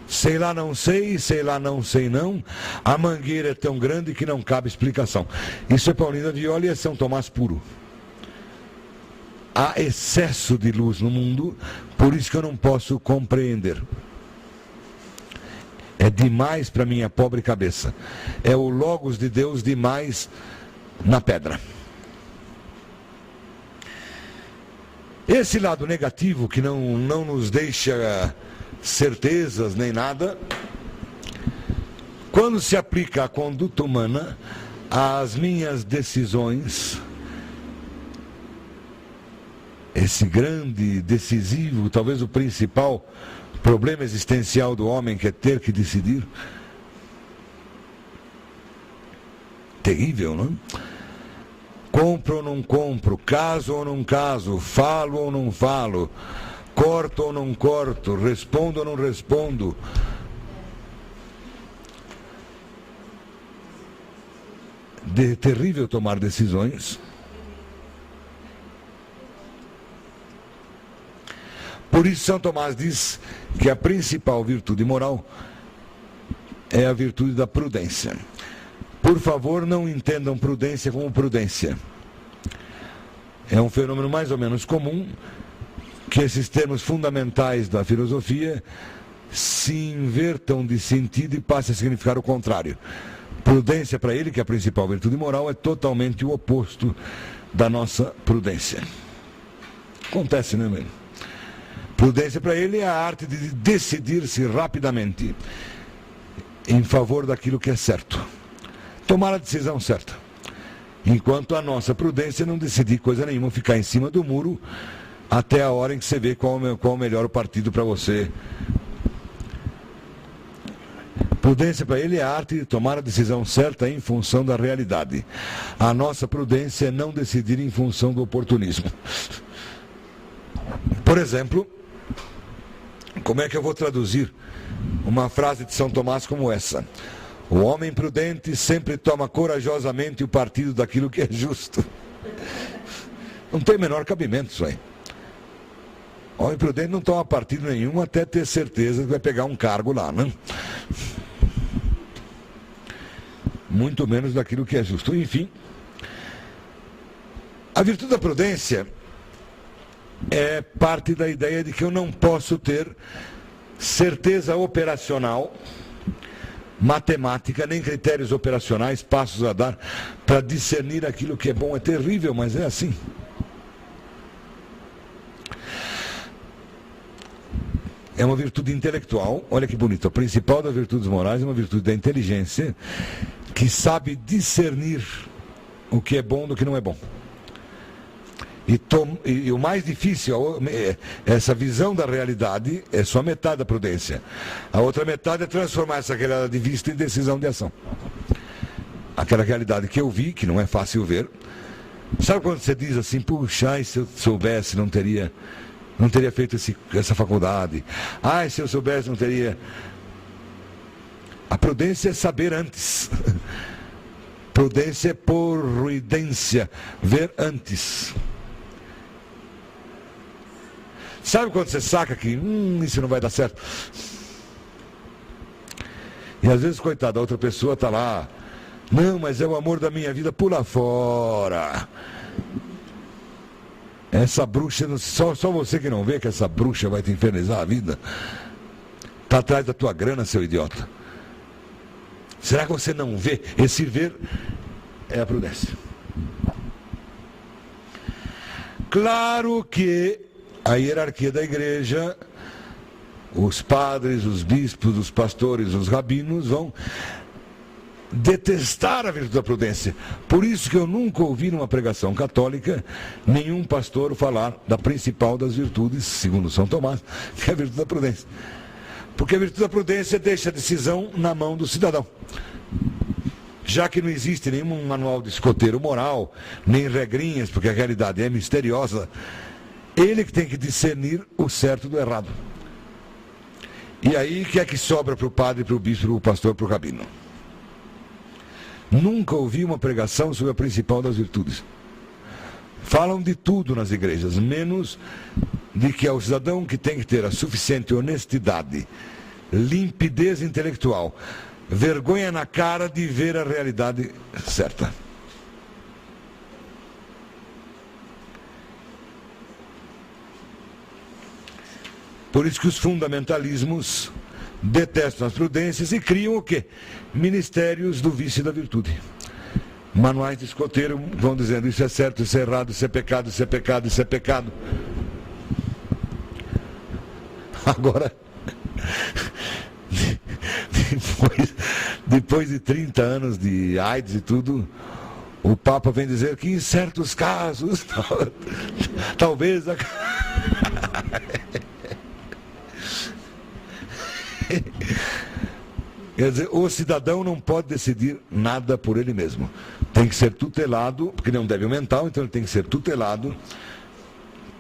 Sei lá não sei não, a mangueira é tão grande que não cabe explicação. Isso é Paulinho da Viola e é São Tomás puro. Há excesso de luz no mundo, por isso que eu não posso compreender. É demais para minha pobre cabeça. É o Logos de Deus demais na pedra. Esse lado negativo que não nos deixa certezas nem nada, quando se aplica à conduta humana, às minhas decisões, esse grande, decisivo, talvez o principal problema existencial do homem, que é ter que decidir, terrível, não? Compro ou não compro, caso ou não caso, falo ou não falo, corto ou não corto, respondo ou não respondo. Terrível tomar decisões. Por isso São Tomás diz que a principal virtude moral é a virtude da prudência. Por favor, não entendam prudência como prudência. É um fenômeno mais ou menos comum que esses termos fundamentais da filosofia se invertam de sentido e passem a significar o contrário. Prudência para ele, que é a principal virtude moral, é totalmente o oposto da nossa prudência. Acontece, não é mesmo? Prudência para ele é a arte de decidir-se rapidamente em favor daquilo que é certo. Tomar a decisão certa. Enquanto a nossa prudência não decidir coisa nenhuma, ficar em cima do muro até a hora em que você vê qual o melhor partido para você. Prudência para ele é a arte de tomar a decisão certa em função da realidade. A nossa prudência é não decidir em função do oportunismo. Por exemplo, como é que eu vou traduzir uma frase de São Tomás como essa? O homem prudente sempre toma corajosamente o partido daquilo que é justo. Não tem menor cabimento isso aí. O homem prudente não toma partido nenhum até ter certeza que vai pegar um cargo lá, não? Muito menos daquilo que é justo. Enfim, a virtude da prudência é parte da ideia de que eu não posso ter certeza operacional, matemática, nem critérios operacionais, passos a dar para discernir aquilo que é bom. É terrível, mas é assim. É uma virtude intelectual, olha que bonito, a principal das virtudes morais é uma virtude da inteligência, que sabe discernir o que é bom do que não é bom. E o mais difícil, essa visão da realidade, é só metade da prudência. A outra metade é transformar essa realidade de vista em decisão de ação. Aquela realidade que eu vi, que não é fácil ver. Sabe quando você diz assim, puxa, se eu soubesse não teria feito essa faculdade. Se eu soubesse não teria... A prudência é saber antes. Prudência é prudência, ver antes. Sabe quando você saca que isso não vai dar certo? E às vezes, coitada, a outra pessoa está lá. Não, mas é o amor da minha vida, pula fora. Essa bruxa, só você que não vê que essa bruxa vai te infernizar a vida. Está atrás da tua grana, seu idiota. Será que você não vê? Esse ver é a prudência. Claro que a hierarquia da igreja, os padres, os bispos, os pastores, os rabinos vão detestar a virtude da prudência. Por isso que eu nunca ouvi numa pregação católica nenhum pastor falar da principal das virtudes, segundo São Tomás, que é a virtude da prudência. Porque a virtude da prudência deixa a decisão na mão do cidadão. já que não existe nenhum manual de escoteiro moral, nem regrinhas, porque a realidade é misteriosa, ele que tem que discernir o certo do errado. E aí, o que é que sobra para o padre, para o bispo, para o pastor, para o rabino? Nunca ouvi uma pregação sobre a principal das virtudes. Falam de tudo nas igrejas, menos de que é o cidadão que tem que ter a suficiente honestidade, limpidez intelectual, vergonha na cara de ver a realidade certa. Por isso que os fundamentalismos detestam as prudências e criam o quê? Ministérios do vício e da virtude. Manuais de escoteiro vão dizendo isso é certo, isso é errado, isso é pecado, isso é pecado, isso é pecado. Agora, depois de 30 anos de AIDS e tudo, o Papa vem dizer que em certos casos, talvez... Quer dizer, o cidadão não pode decidir nada por ele mesmo. Tem que ser tutelado, porque ele é um débil mental, então ele tem que ser tutelado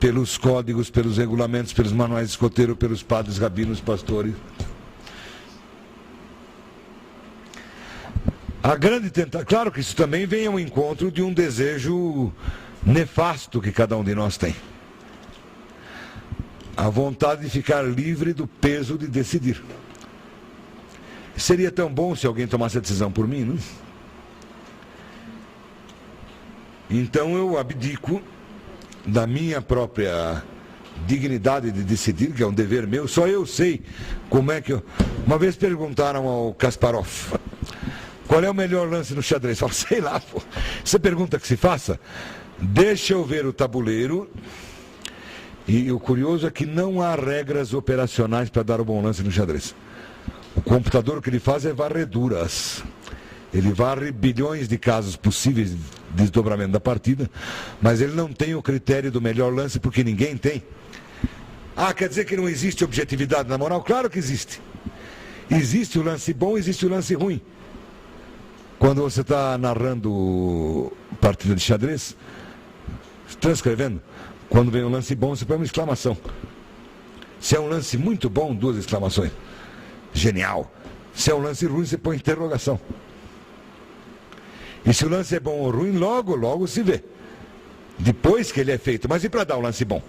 pelos códigos, pelos regulamentos, pelos manuais de escoteiro, pelos padres, rabinos, pastores. A grande tentativa, claro que isso também vem ao encontro de um desejo nefasto que cada um de nós tem. A vontade de ficar livre do peso de decidir. Seria tão bom se alguém tomasse a decisão por mim, não? Então eu abdico da minha própria dignidade de decidir, que é um dever meu. Só eu sei como é que eu... Uma vez perguntaram ao Kasparov, qual é o melhor lance no xadrez? Eu falei, sei lá, pô. Você pergunta que se faça? Deixa eu ver o tabuleiro. E o curioso é que não há regras operacionais para dar o bom lance no xadrez. O computador, o que ele faz é varreduras. Ele varre bilhões de casos possíveis de desdobramento da partida, mas ele não tem o critério do melhor lance, porque ninguém tem. Ah, quer dizer que não existe objetividade na moral? Claro que existe. Existe o lance bom, existe o lance ruim. Quando você está narrando partida de xadrez, transcrevendo, quando vem um lance bom, você põe uma exclamação. Se é um lance muito bom, 2 exclamações. Genial. Se é um lance ruim, você põe interrogação. E se o lance é bom ou ruim, logo se vê. Depois que ele é feito. Mas e para dar um lance bom?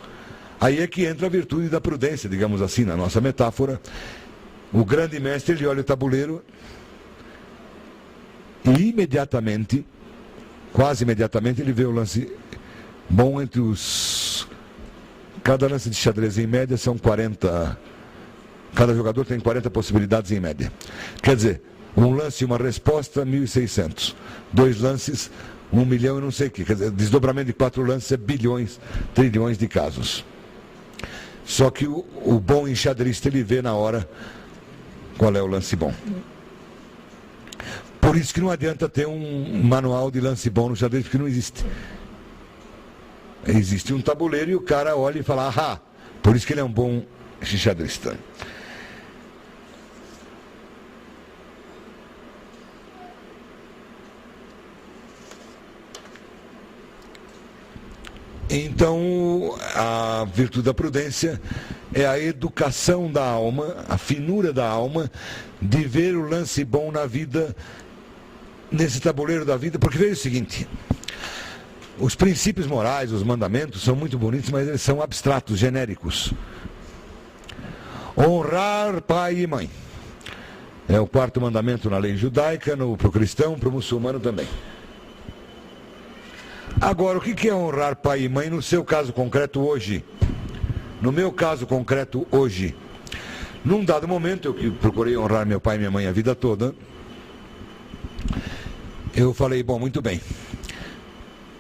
Aí é que entra a virtude da prudência, digamos assim, na nossa metáfora. O grande mestre, ele olha o tabuleiro e imediatamente, quase imediatamente, ele vê o lance bom entre os... Cada lance de xadrez em média são 40... Cada jogador tem 40 possibilidades em média. Quer dizer, um lance e uma resposta, 1.600. 2 lances, 1 milhão e não sei o quê. Quer dizer, desdobramento de 4 lances é bilhões, trilhões de casos. Só que o bom enxadrista, ele vê na hora qual é o lance bom. Por isso que não adianta ter um manual de lance bom no xadrez, porque não existe. Existe um tabuleiro e o cara olha e fala, ah, por isso que ele é um bom xadrista. Então, a virtude da prudência é a educação da alma, a finura da alma, de ver o lance bom na vida, nesse tabuleiro da vida, porque veio o seguinte, os princípios morais, os mandamentos são muito bonitos, mas eles são abstratos, genéricos. Honrar pai e mãe. É o 4º mandamento na lei judaica, para o cristão, para o muçulmano também. Agora, o que é honrar pai e mãe no seu caso concreto hoje? No meu caso concreto hoje. Num dado momento, eu que procurei honrar meu pai e minha mãe a vida toda, eu falei, bom, muito bem.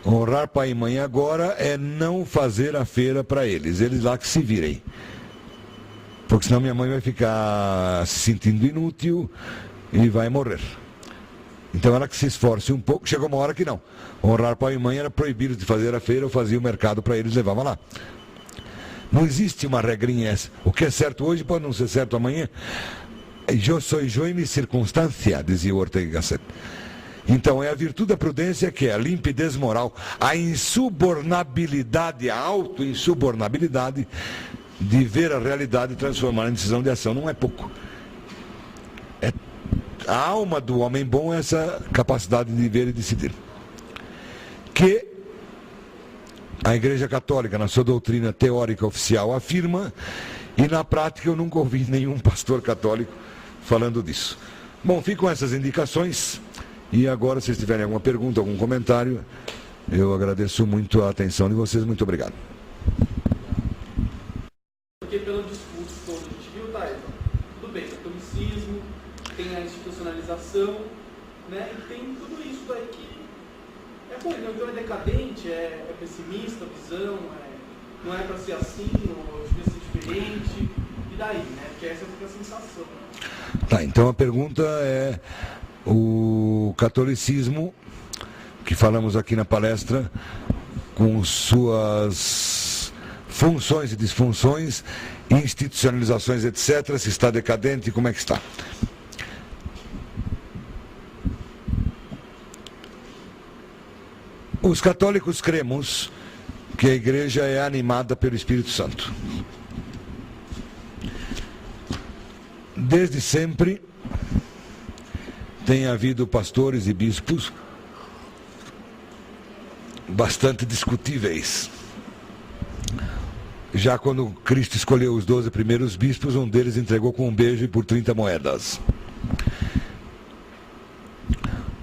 Honrar pai e mãe agora é não fazer a feira para eles lá que se virem. Porque senão minha mãe vai ficar se sentindo inútil e vai morrer. Então ela que se esforce um pouco. Chegou uma hora que não. Honrar pai e mãe era proibido de fazer a feira, eu fazia o mercado para eles, levava lá. Não existe uma regrinha essa. O que é certo hoje pode não ser certo amanhã. Eu sou eu e minha circunstância, dizia o Ortega y Gasset. Então é a virtude da prudência, que é a limpidez moral, a insubornabilidade, a auto-insubornabilidade de ver a realidade e transformar em decisão de ação. Não é pouco. A alma do homem bom é essa capacidade de ver e decidir. Que a Igreja Católica, na sua doutrina teórica oficial, afirma, e na prática eu nunca ouvi nenhum pastor católico falando disso. Bom, ficam essas indicações, e agora, se vocês tiverem alguma pergunta, algum comentário, eu agradeço muito a atenção de vocês. Muito obrigado. Porque pelo discurso todo a gente viu, tá, tudo bem, catolicismo, tem a institucionalização, né, e tem tudo isso daí que é ruim, então é decadente, é pessimista, visão, não é para ser assim, ou devia ser diferente, e daí, né, porque essa fica a sensação. Tá, então a pergunta é: o catolicismo, que falamos aqui na palestra, com suas funções e disfunções, institucionalizações, etc., se está decadente, como é que está? Os católicos cremos que a Igreja é animada pelo Espírito Santo. Desde sempre tem havido pastores e bispos bastante discutíveis. Já quando Cristo escolheu os 12 primeiros bispos, um deles entregou com um beijo e por 30 moedas.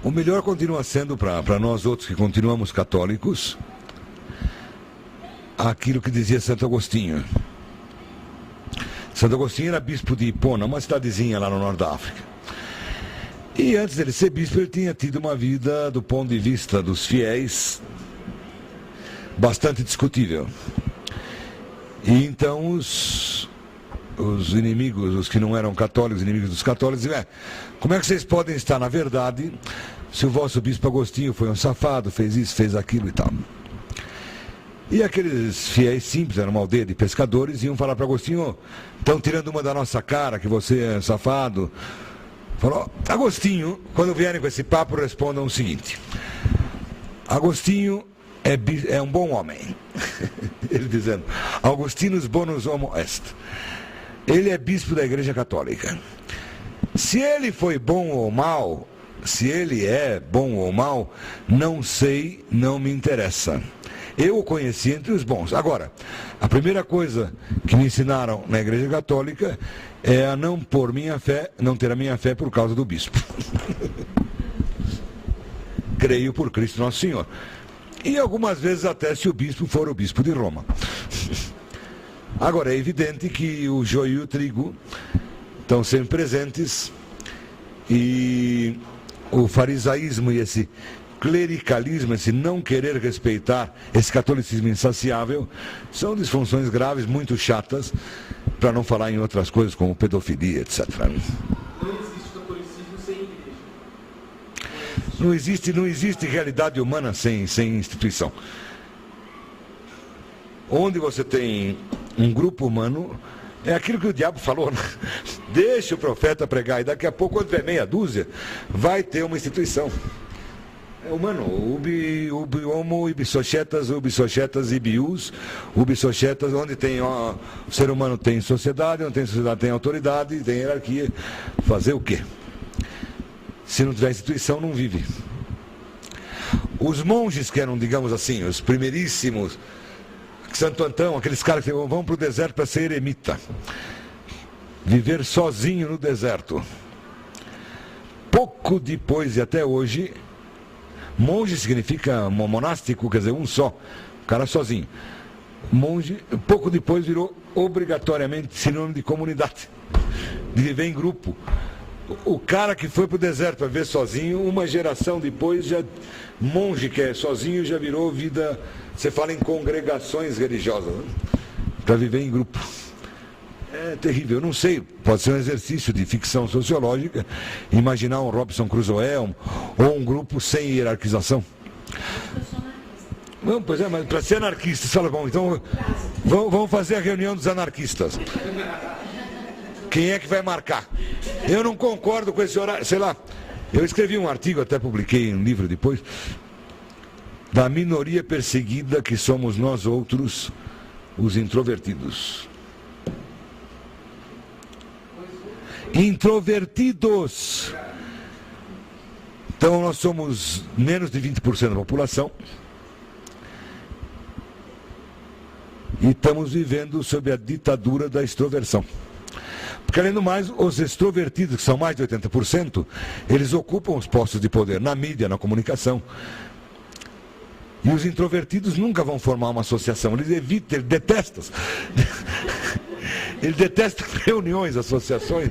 O melhor continua sendo, para nós outros que continuamos católicos, aquilo que dizia Santo Agostinho. Santo Agostinho era bispo de Hipona, uma cidadezinha lá no norte da África. E antes dele ser bispo, ele tinha tido uma vida, do ponto de vista dos fiéis, bastante discutível. E então os inimigos, os que não eram católicos, inimigos dos católicos, diziam: como é que vocês podem estar na verdade se o vosso bispo Agostinho foi um safado, fez isso, fez aquilo e tal? E aqueles fiéis simples, era uma aldeia de pescadores, iam falar para Agostinho: estão tirando uma da nossa cara, que você é safado. Falou: Agostinho, quando vierem com esse papo, respondam o seguinte: Agostinho é um bom homem. Ele dizendo: Augustinus bonus homo est. Ele é bispo da Igreja Católica. Se ele foi bom ou mal, se ele é bom ou mal, não sei, não me interessa. Eu o conheci entre os bons. Agora, a primeira coisa que me ensinaram na Igreja Católica é a não ter a minha fé por causa do bispo. Creio por Cristo Nosso Senhor. E algumas vezes até se o bispo for o bispo de Roma. Agora, é evidente que o joio e o trigo estão sempre presentes, e o farisaísmo e esse clericalismo, esse não querer respeitar, esse catolicismo insaciável, são disfunções graves, muito chatas, para não falar em outras coisas como pedofilia, etc. Não existe catolicismo sem igreja. Não existe realidade humana sem instituição. Onde você tem um grupo humano, é aquilo que o diabo falou, né? Deixa o profeta pregar, e daqui a pouco, quando tiver meia dúzia, vai ter uma instituição. É humano, ubi homo, ubi societas, ibius, ubi societas, onde tem, o ser humano tem sociedade, onde tem sociedade tem autoridade, tem hierarquia. Fazer o quê? Se não tiver instituição, não vive. Os monges que eram, digamos assim, os primeiríssimos, Santo Antão, aqueles caras que vão para o deserto para ser eremita, viver sozinho no deserto. Pouco depois e até hoje, monge significa monástico, quer dizer, um só, o cara sozinho. Monge, pouco depois virou obrigatoriamente sinônimo de comunidade, de viver em grupo. O cara que foi para o deserto para viver sozinho, uma geração depois, já monge que é sozinho, já virou vida, você fala em congregações religiosas, né? Para viver em grupo. É terrível, eu não sei, pode ser um exercício de ficção sociológica, imaginar um Robinson Crusoe ou um grupo sem hierarquização. Não, pois é, mas para ser anarquista, fala, bom, então vamos fazer a reunião dos anarquistas. Quem é que vai marcar? Eu não concordo com esse horário, sei lá, Eu escrevi um artigo, até publiquei em um livro depois, da minoria perseguida que somos nós outros, os introvertidos. Introvertidos. Então nós somos menos de 20% da população e estamos vivendo sob a ditadura da extroversão. Porque além do mais, os extrovertidos, que são mais de 80%, eles ocupam os postos de poder na mídia, na comunicação. E os introvertidos nunca vão formar uma associação, eles evitam, eles detestam. Eles detestam reuniões, associações.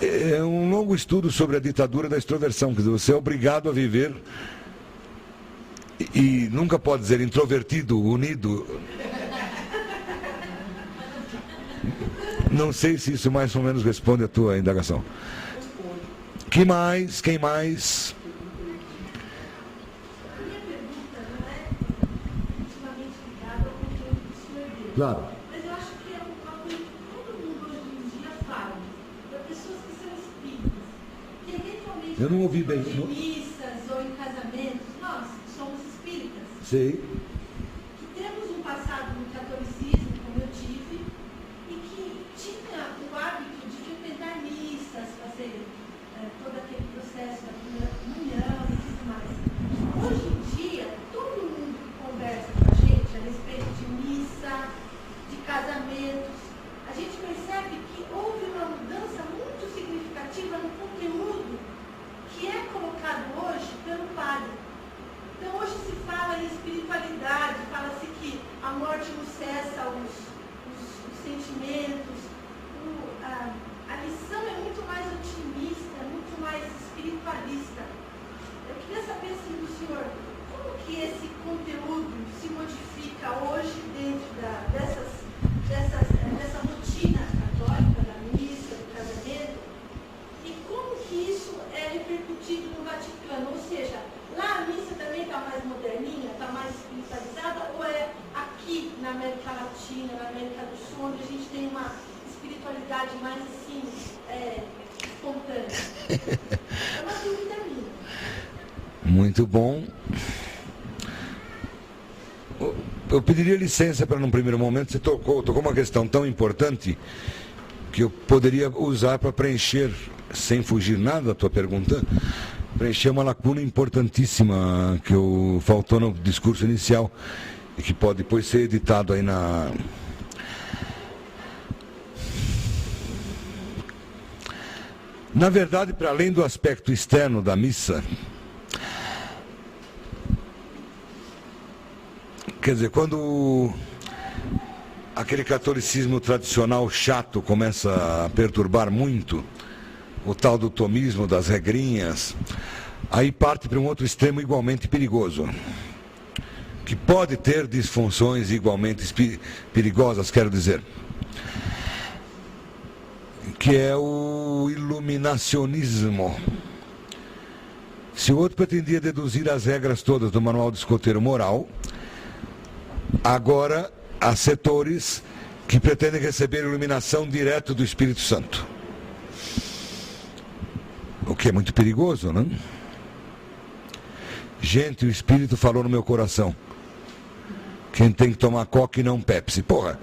É um longo estudo sobre a ditadura da extroversão, quer dizer, você é obrigado a viver e nunca pode dizer introvertido, unido. Não sei se isso mais ou menos responde a tua indagação. Que mais? Quem mais? Claro. Mas eu acho que é uma coisa que todo mundo hoje em dia fala, para pessoas que são espíritas, que eventualmente Eu não ouvi bem. em missas ou em casamentos, nós somos espíritas, Sei. que temos um passado no catolicismo, como eu tive, e que tinha o hábito de frequentar missas, fazer todo aquele processo da primeira comunhão e tudo mais. Hoje em dia, todo mundo que conversa com a gente a respeito de missa, de casamentos, a gente percebe que houve uma mudança muito significativa no conteúdo que é colocado hoje pelo padre. Então hoje se fala em espiritualidade, fala-se que a morte não cessa os sentimentos, a lição é muito mais otimista, muito mais espiritualista. Eu queria saber assim, do senhor, como que esse conteúdo se modifica hoje dentro dessa rotina católica, da missa, do casamento, e como que isso é repercutido no Vaticano? Ou seja, lá a missa também está mais moderninha, está mais espiritualizada, ou é aqui na América Latina, na América do Sul, onde a gente tem uma espiritualidade mais assim, espontânea? É uma dúvida minha. Muito bom. Eu pediria licença para, num primeiro momento, você tocou uma questão tão importante que eu poderia usar para preencher, sem fugir nada da tua pergunta, preencher uma lacuna importantíssima que faltou no discurso inicial e que pode depois ser editado aí Na verdade, para além do aspecto externo da missa, quer dizer, quando aquele catolicismo tradicional chato começa a perturbar muito, o tal do tomismo, das regrinhas, aí parte para um outro extremo igualmente perigoso, que pode ter disfunções igualmente perigosas, quero dizer, que é o iluminacionismo. Se o outro pretendia deduzir as regras todas do Manual do Escoteiro Moral, agora há setores que pretendem receber iluminação direto do Espírito Santo. O que é muito perigoso, não? Gente, o Espírito falou no meu coração. Quem tem que tomar Coca e não Pepsi. Porra!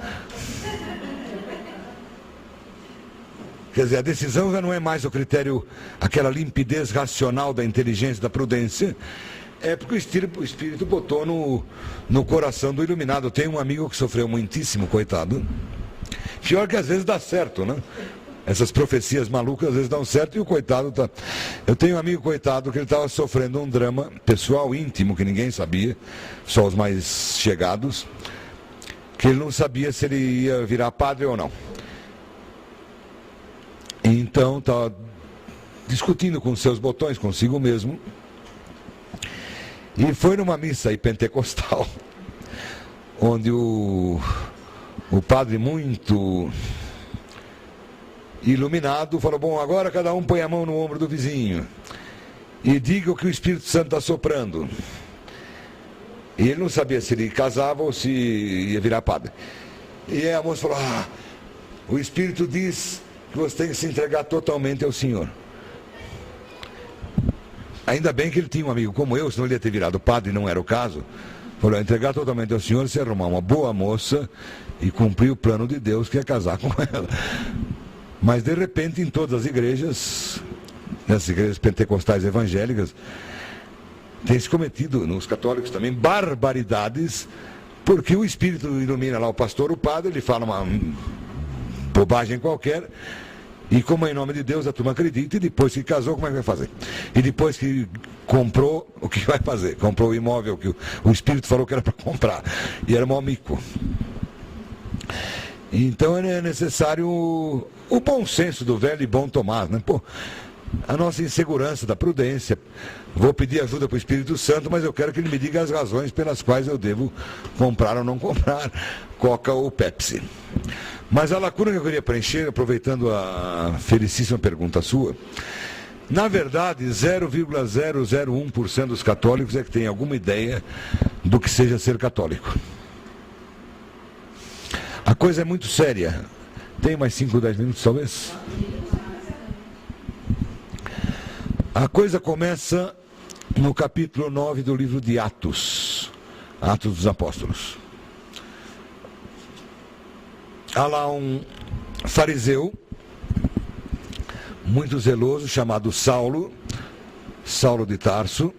Quer dizer, a decisão já não é mais o critério, aquela limpidez racional da inteligência, da prudência. É porque o Espírito botou no coração do iluminado. Eu tenho um amigo que sofreu muitíssimo, coitado. Pior que às vezes dá certo, né? Essas profecias malucas às vezes dão certo e o coitado tá... Eu tenho um amigo, coitado, que ele estava sofrendo um drama pessoal, íntimo, que ninguém sabia, só os mais chegados, que ele não sabia se ele ia virar padre ou não. Então estava discutindo com seus botões, consigo mesmo, e foi numa missa aí pentecostal, onde o padre muito iluminado falou: bom, agora cada um põe a mão no ombro do vizinho e diga o que o Espírito Santo está soprando. E ele não sabia se ele casava ou se ia virar padre. E aí a moça falou: o Espírito diz que você tem que se entregar totalmente ao Senhor. ainda bem que ele tinha um amigo como eu, senão ele ia ter virado padre, não era o caso. Falou, entregar totalmente ao Senhor, se arrumar uma boa moça e cumprir o plano de Deus, que é casar com ela. Mas de repente, em todas as igrejas, nessas igrejas pentecostais evangélicas, tem se cometido, nos católicos também, barbaridades, porque o Espírito ilumina lá o pastor, o padre, ele fala uma bobagem qualquer, e como é em nome de Deus, a turma acredita, e depois que casou, como é que vai fazer? E depois que comprou, o que vai fazer? Comprou o imóvel que o Espírito falou que era para comprar, e era mó mico. Então é necessário o bom senso do velho e bom Tomás, né? Pô, a nossa insegurança da prudência. Vou pedir ajuda para o Espírito Santo, mas eu quero que ele me diga as razões pelas quais eu devo comprar ou não comprar Coca ou Pepsi. Mas a lacuna que eu queria preencher, aproveitando a felicíssima pergunta sua, na verdade 0,001% dos católicos é que tem alguma ideia do que seja ser católico. A coisa é muito séria. Tem mais 5 ou 10 minutos talvez? A coisa começa no capítulo 9 do livro de Atos, Atos dos Apóstolos. Há lá um fariseu, muito zeloso, chamado Saulo, Saulo de Tarso,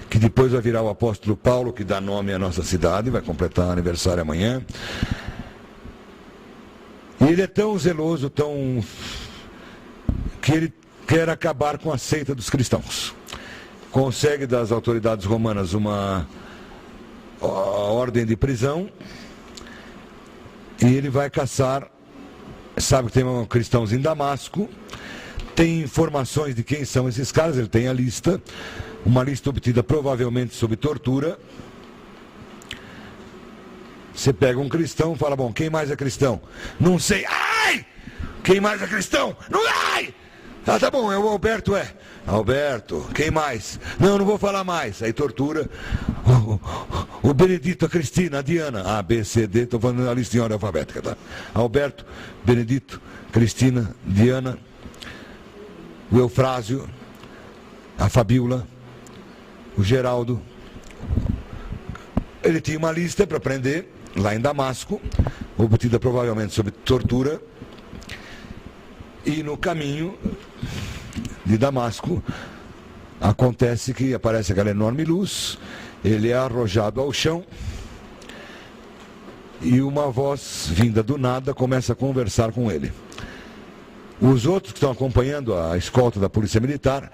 que depois vai virar o apóstolo Paulo, que dá nome à nossa cidade, vai completar aniversário amanhã. E ele é tão zeloso, que ele quer acabar com a seita dos cristãos. Consegue das autoridades romanas uma ordem de prisão, e ele vai caçar, sabe que tem cristãos em Damasco, tem informações de quem são esses caras, ele tem a lista, uma lista obtida provavelmente sob tortura. Você pega um cristão e fala, bom, quem mais é cristão? Não sei. Ai! Quem mais é cristão? Não, ai! Ah, tá bom, é o Alberto, Alberto, quem mais? Não vou falar mais. Aí tortura. O Benedito, a Cristina, a Diana. A, B, C, D, estou falando na lista em ordem alfabética, tá? Alberto, Benedito, Cristina, Diana, o Eufrásio, a Fabíola, o Geraldo. Ele tinha uma lista para prender lá em Damasco, obtida provavelmente sob tortura, e no caminho de Damasco acontece que aparece aquela enorme luz, ele é arrojado ao chão e uma voz vinda do nada começa a conversar com ele. Os outros que estão acompanhando a escolta da polícia militar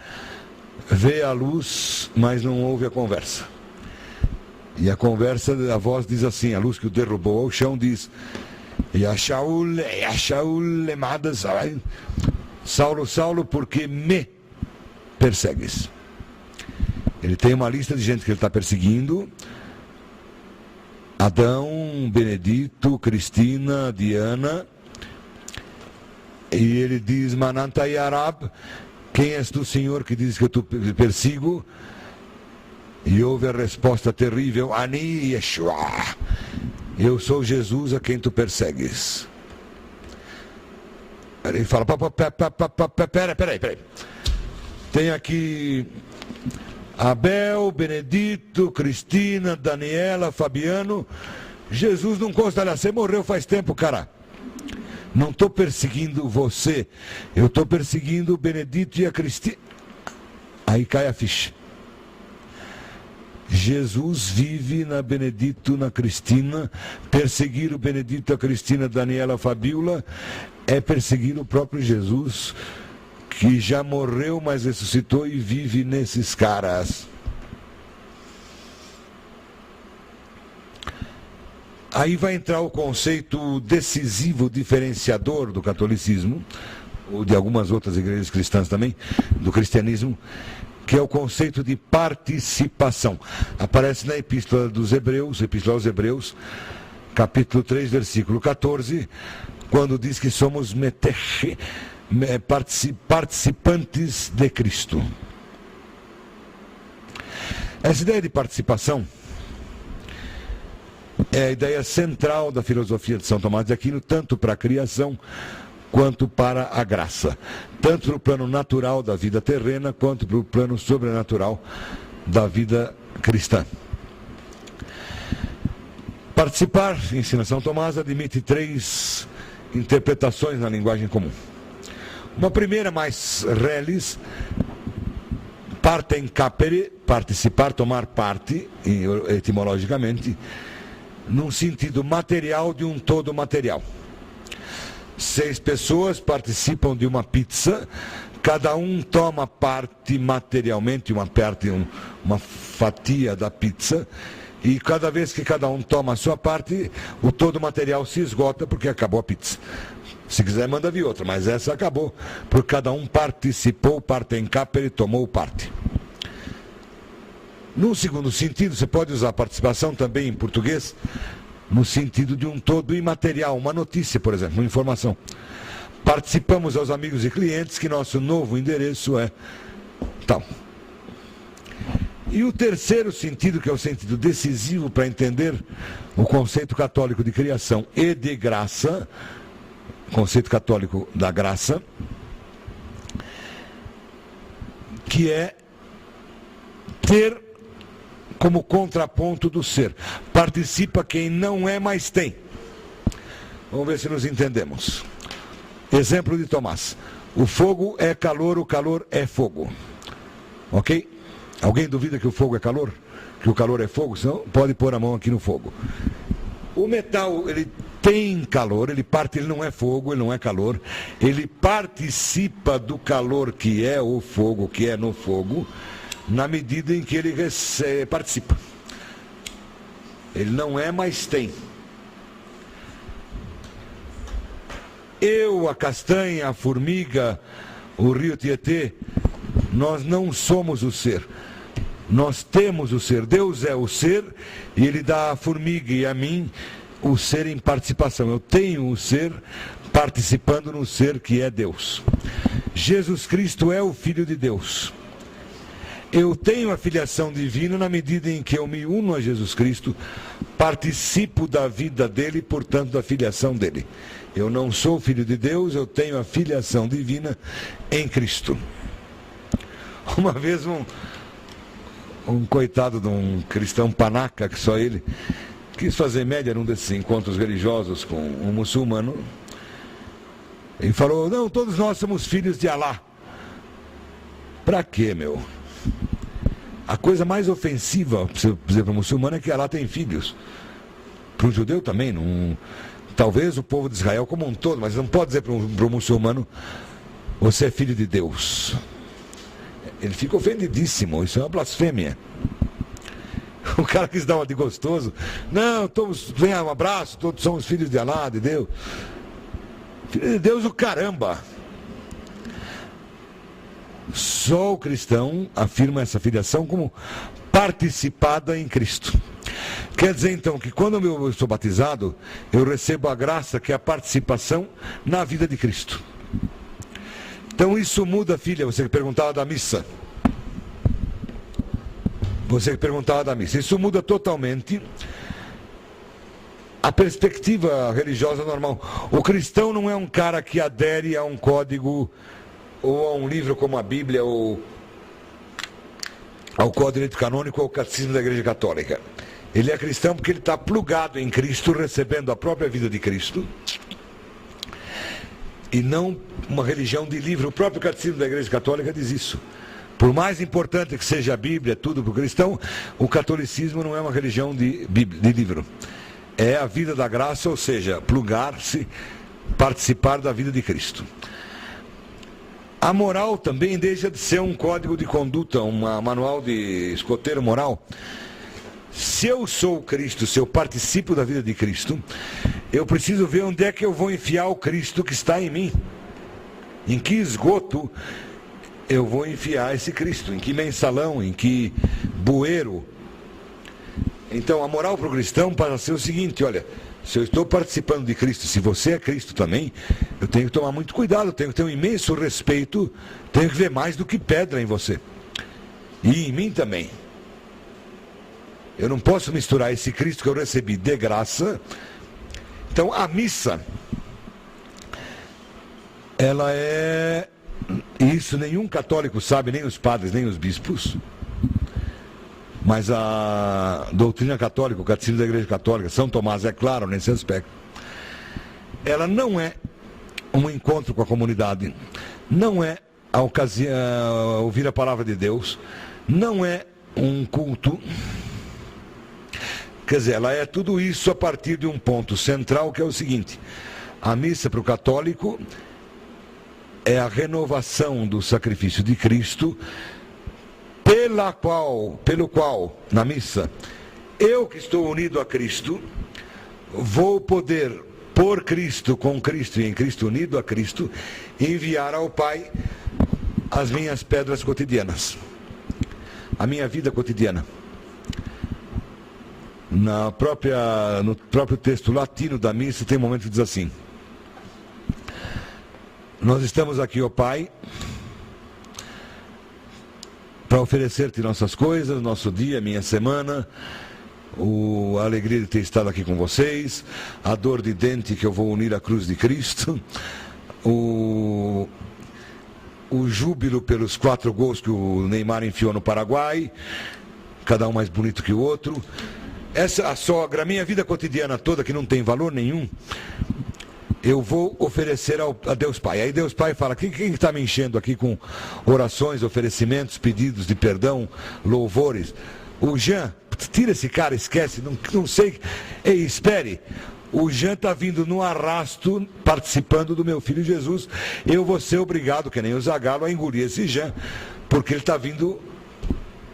vê a luz, mas não ouve a conversa. E a conversa, a voz diz assim, a luz que o derrubou ao chão diz: Ya Shaul, lemadas, Saulo, Saulo, por que me persegues? Ele tem uma lista de gente que ele está perseguindo: Adão, Benedito, Cristina, Diana. E ele diz: Manantayarab, quem és tu, Senhor, que diz que eu te persigo? E houve a resposta terrível: Ani Yeshua, eu sou Jesus a quem tu persegues. Ele fala: peraí. Tem aqui Abel, Benedito, Cristina, Daniela, Fabiano. Jesus não consta lá, você morreu faz tempo, cara. Não estou perseguindo você, eu estou perseguindo o Benedito e a Cristina. Aí cai a ficha. Jesus vive na Benedito, na Cristina. Perseguir o Benedito, a Cristina, a Daniela, a Fabíola é perseguir o próprio Jesus, que já morreu, mas ressuscitou e vive nesses caras. Aí vai entrar o conceito decisivo, diferenciador do catolicismo, ou de algumas outras igrejas cristãs também, do cristianismo, que é o conceito de participação. Aparece na Epístola dos Hebreus, Epístola aos Hebreus, capítulo 3, versículo 14, quando diz que somos participantes de Cristo. Essa ideia de participação é a ideia central da filosofia de São Tomás de Aquino, tanto para a criação quanto para a graça, tanto para o plano natural da vida terrena, quanto para o plano sobrenatural da vida cristã. Participar, ensina São Tomás, admite 3 interpretações na linguagem comum. Uma primeira, mais reles, partem capere, participar, tomar parte, etimologicamente, num sentido material de um todo material. 6 pessoas participam de uma pizza, cada um toma parte materialmente, uma fatia da pizza, e cada vez que cada um toma a sua parte, o todo material se esgota porque acabou a pizza. Se quiser, manda vir outra, mas essa acabou, porque cada um participou, partem capere, tomou parte. Num segundo sentido, você pode usar participação também em português, no sentido de um todo imaterial, uma notícia, por exemplo, uma informação. Participamos aos amigos e clientes que nosso novo endereço é tal. E o terceiro sentido, que é o sentido decisivo para entender o conceito católico de criação e de graça, conceito católico da graça, que é ter como contraponto do ser. Participa quem não é, mas tem. Vamos ver se nos entendemos. Exemplo de Tomás. O fogo é calor, o calor é fogo. Ok? Alguém duvida que o fogo é calor? Que o calor é fogo? Senão pode pôr a mão aqui no fogo. O metal, ele tem calor, ele não é fogo, ele não é calor. Ele participa do calor que é o fogo, que é no fogo, na medida em que ele participa. Ele não é, mas tem. Eu, a castanha, a formiga, o rio Tietê, nós não somos o ser. Nós temos o ser. Deus é o ser e Ele dá à formiga e a mim o ser em participação. Eu tenho o ser participando no ser que é Deus. Jesus Cristo é o Filho de Deus. Eu tenho a filiação divina na medida em que eu me uno a Jesus Cristo, participo da vida dele e, portanto, da filiação dele. Eu não sou filho de Deus, eu tenho a filiação divina em Cristo. Uma vez um coitado de um cristão panaca, que só ele quis fazer média num desses encontros religiosos com um muçulmano, e falou: não, todos nós somos filhos de Alá. Pra quê, meu? A coisa mais ofensiva, para você dizer para o muçulmano, é que Alá tem filhos. Para o judeu também, não. Talvez o povo de Israel como um todo, mas não pode dizer para o muçulmano: você é filho de Deus. Ele fica ofendidíssimo, isso é uma blasfêmia. O cara quis dar uma de gostoso. Não, todos, vem um abraço, todos somos filhos de Alá, de Deus. Filho de Deus o caramba. Só o cristão afirma essa filiação como participada em Cristo. Quer dizer então que quando eu sou batizado, eu recebo a graça que é a participação na vida de Cristo. Então isso muda, filha, você que perguntava da missa. Isso muda totalmente a perspectiva religiosa normal. O cristão não é um cara que adere a um código ou a um livro como a Bíblia ou ao Código de Direito Canônico ou ao Catecismo da Igreja Católica. Ele é cristão porque ele está plugado em Cristo, recebendo a própria vida de Cristo, e não uma religião de livro. O próprio Catecismo da Igreja Católica diz isso. Por mais importante que seja a Bíblia, tudo para o cristão, o catolicismo não é uma religião de livro. É a vida da graça, ou seja, plugar-se, participar da vida de Cristo. A moral também deixa de ser um código de conduta, um manual de escoteiro moral. Se eu sou Cristo, se eu participo da vida de Cristo, eu preciso ver onde é que eu vou enfiar o Cristo que está em mim. Em que esgoto eu vou enfiar esse Cristo? Em que mensalão? Em que bueiro? Então a moral para o cristão passa a ser o seguinte: olha, se eu estou participando de Cristo, se você é Cristo também, eu tenho que tomar muito cuidado, eu tenho que ter um imenso respeito, tenho que ver mais do que pedra em você. E em mim também. Eu não posso misturar esse Cristo que eu recebi de graça. Então a missa ela é... Isso nenhum católico sabe, nem os padres, nem os bispos. Mas a doutrina católica, o catecismo da Igreja Católica, São Tomás é claro nesse aspecto. Ela não é um encontro com a comunidade, não é a ocasião, ouvir a palavra de Deus, não é um culto. Quer dizer, ela é tudo isso a partir de um ponto central, que é o seguinte: a missa para o católico é a renovação do sacrifício de Cristo, pelo qual, na missa, eu que estou unido a Cristo, vou poder, por Cristo, com Cristo e em Cristo, unido a Cristo, enviar ao Pai as minhas pedras cotidianas, a minha vida cotidiana. No próprio texto latino da missa tem um momento que diz assim: nós estamos aqui, ó Pai, para oferecer-te nossas coisas, nosso dia, minha semana, a alegria de ter estado aqui com vocês, a dor de dente que eu vou unir à cruz de Cristo, o júbilo pelos 4 gols que o Neymar enfiou no Paraguai, cada um mais bonito que o outro. Essa a sogra, a minha vida cotidiana toda, que não tem valor nenhum, eu vou oferecer a Deus Pai. Aí Deus Pai fala: quem está me enchendo aqui com orações, oferecimentos, pedidos de perdão, louvores? O Jean, tira esse cara, esquece, não sei. Ei, espere, o Jean está vindo no arrasto, participando do meu filho Jesus. Eu vou ser obrigado, que nem o Zagallo, a engolir esse Jean, porque ele está vindo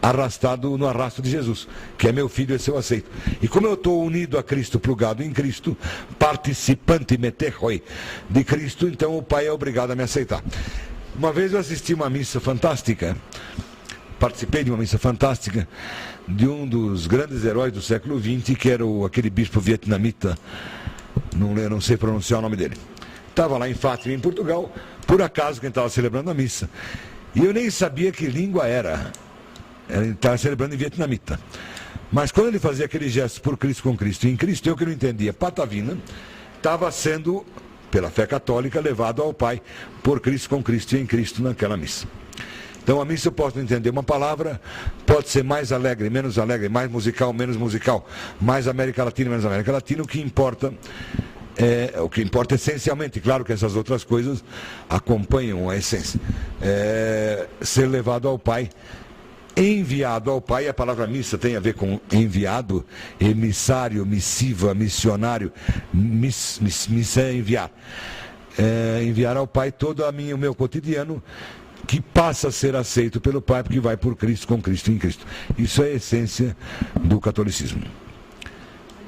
arrastado no arrasto de Jesus, que é meu filho, esse eu aceito. E como eu estou unido a Cristo, plugado em Cristo, participante meterroi de Cristo, então o Pai é obrigado a me aceitar. Uma vez eu assisti uma missa fantástica, participei de uma missa fantástica de um dos grandes heróis do século XX, que era aquele bispo vietnamita, não sei pronunciar o nome dele. Estava lá em Fátima, em Portugal, por acaso quem estava celebrando a missa, e eu nem sabia que língua era. Ele estava celebrando em vietnamita. Mas quando ele fazia aquele gesto por Cristo, com Cristo e em Cristo, eu que não entendia patavina, estava sendo, pela fé católica, levado ao Pai por Cristo, com Cristo e em Cristo naquela missa. Então a missa eu posso entender uma palavra, pode ser mais alegre, menos alegre, mais musical, menos musical, mais América Latina, menos América Latina. O que importa essencialmente, claro que essas outras coisas acompanham a essência, ser levado ao Pai, enviado ao Pai. A palavra missa tem a ver com enviado, emissário, missiva, missionário. Missa é enviar. Enviar ao Pai todo o meu cotidiano, que passa a ser aceito pelo Pai, porque vai por Cristo, com Cristo e em Cristo. Isso é a essência do catolicismo.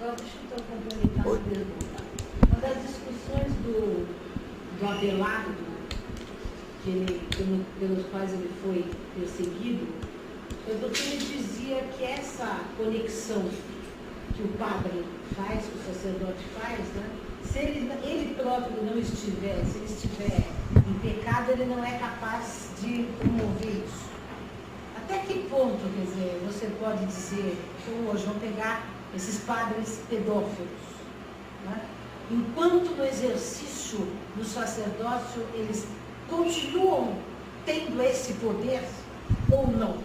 Agora deixa eu complementar uma pergunta. Uma das discussões do Abelardo, pelos quais ele foi perseguido, foi porque ele dizia que essa conexão que o padre faz, que o sacerdote faz, né? Se ele próprio não estiver, se ele estiver em pecado, ele não é capaz de promover isso. Até que ponto, quer dizer, você pode dizer que hoje vão pegar esses padres pedófilos, né? Enquanto no exercício do sacerdócio eles continuam tendo esse poder ou não?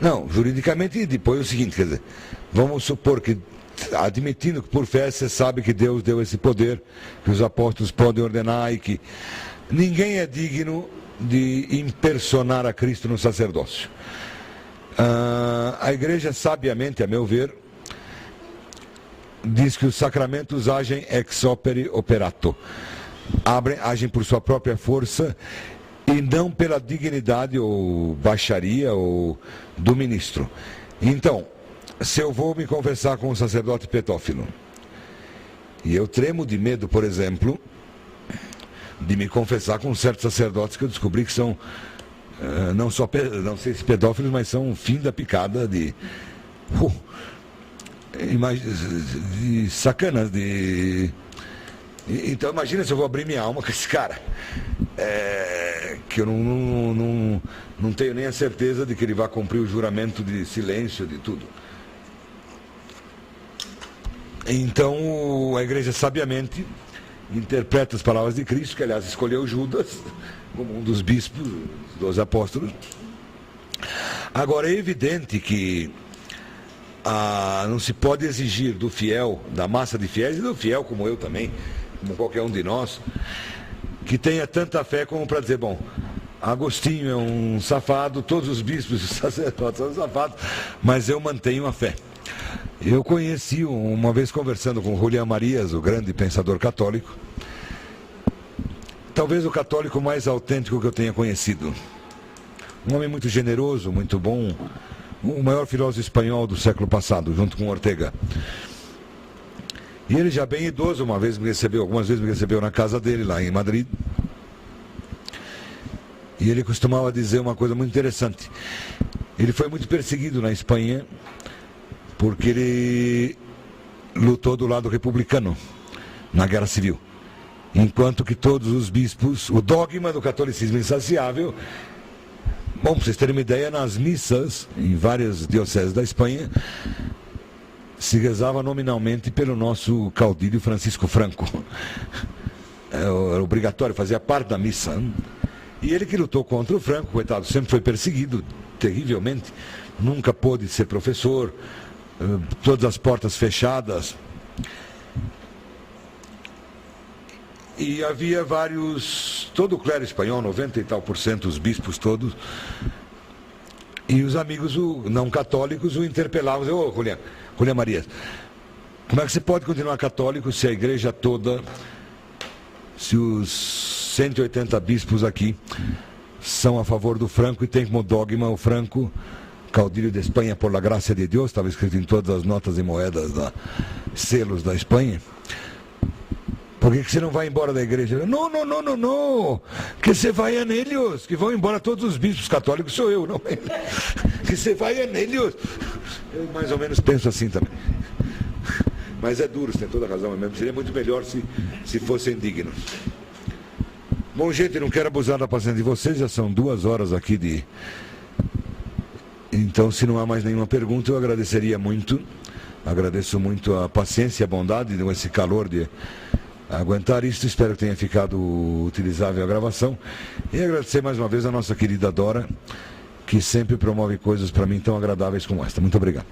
Não, juridicamente, depois é o seguinte, quer dizer, vamos supor que, admitindo que por fé você sabe que Deus deu esse poder, que os apóstolos podem ordenar e que ninguém é digno de impersonar a Cristo no sacerdócio. A igreja, sabiamente, a meu ver, diz que os sacramentos agem ex opere operato, agem por sua própria força e não pela dignidade ou baixaria ou do ministro. Então, se eu vou me confessar com um sacerdote pedófilo, e eu tremo de medo, por exemplo, de me confessar com certos sacerdotes que eu descobri que são, não sei se pedófilos, mas são o fim da picada de sacanas, Então imagina se eu vou abrir minha alma com esse cara, que eu não tenho nem a certeza de que ele vai cumprir o juramento de silêncio, de tudo. Então a igreja sabiamente interpreta as palavras de Cristo, que aliás escolheu Judas como um dos bispos, dos apóstolos. Agora é evidente que não se pode exigir do fiel, da massa de fiéis, e do fiel como eu também, como qualquer um de nós, que tenha tanta fé como para dizer, bom, Agostinho é um safado, todos os bispos e sacerdotes são safados, mas eu mantenho a fé. Eu conheci, uma vez conversando com Julián Marías, o grande pensador católico, talvez o católico mais autêntico que eu tenha conhecido. Um homem muito generoso, muito bom, o maior filósofo espanhol do século passado, junto com Ortega. E ele já bem idoso, algumas vezes me recebeu na casa dele, lá em Madrid. E ele costumava dizer uma coisa muito interessante. Ele foi muito perseguido na Espanha, porque ele lutou do lado republicano, na Guerra Civil. Enquanto que todos os bispos, o dogma do catolicismo insaciável. Bom, para vocês terem uma ideia, nas missas, em várias dioceses da Espanha, se rezava nominalmente pelo nosso caudilho Francisco Franco. Era obrigatório, fazia parte da missa. E ele que lutou contra o Franco, coitado, sempre foi perseguido terrivelmente, nunca pôde ser professor, todas as portas fechadas. E havia todo o clero espanhol, 90 e tal %, os bispos todos, e os amigos não católicos o interpelavam, ô Julián Marías, como é que você pode continuar católico se a igreja toda, se os 180 bispos aqui são a favor do Franco e tem como dogma o Franco, caudilho de Espanha por la gracia de Deus, estava escrito em todas as notas e moedas, selos da Espanha. Por que você não vai embora da igreja? Não, que você vai a neles, que vão embora todos os bispos católicos, sou eu, não ele. Que você vai a neles. Eu mais ou menos penso assim também. Mas é duro, você tem toda a razão mesmo. Seria muito melhor se fossem dignos. Bom, gente, não quero abusar da paciência de vocês, já são 2 horas aqui de... Então, se não há mais nenhuma pergunta, eu agradeceria muito. Agradeço muito a paciência e a bondade, esse calor de aguentar isso. Espero que tenha ficado utilizável a gravação. E agradecer mais uma vez a nossa querida Dora, que sempre promove coisas para mim tão agradáveis como esta. Muito obrigado.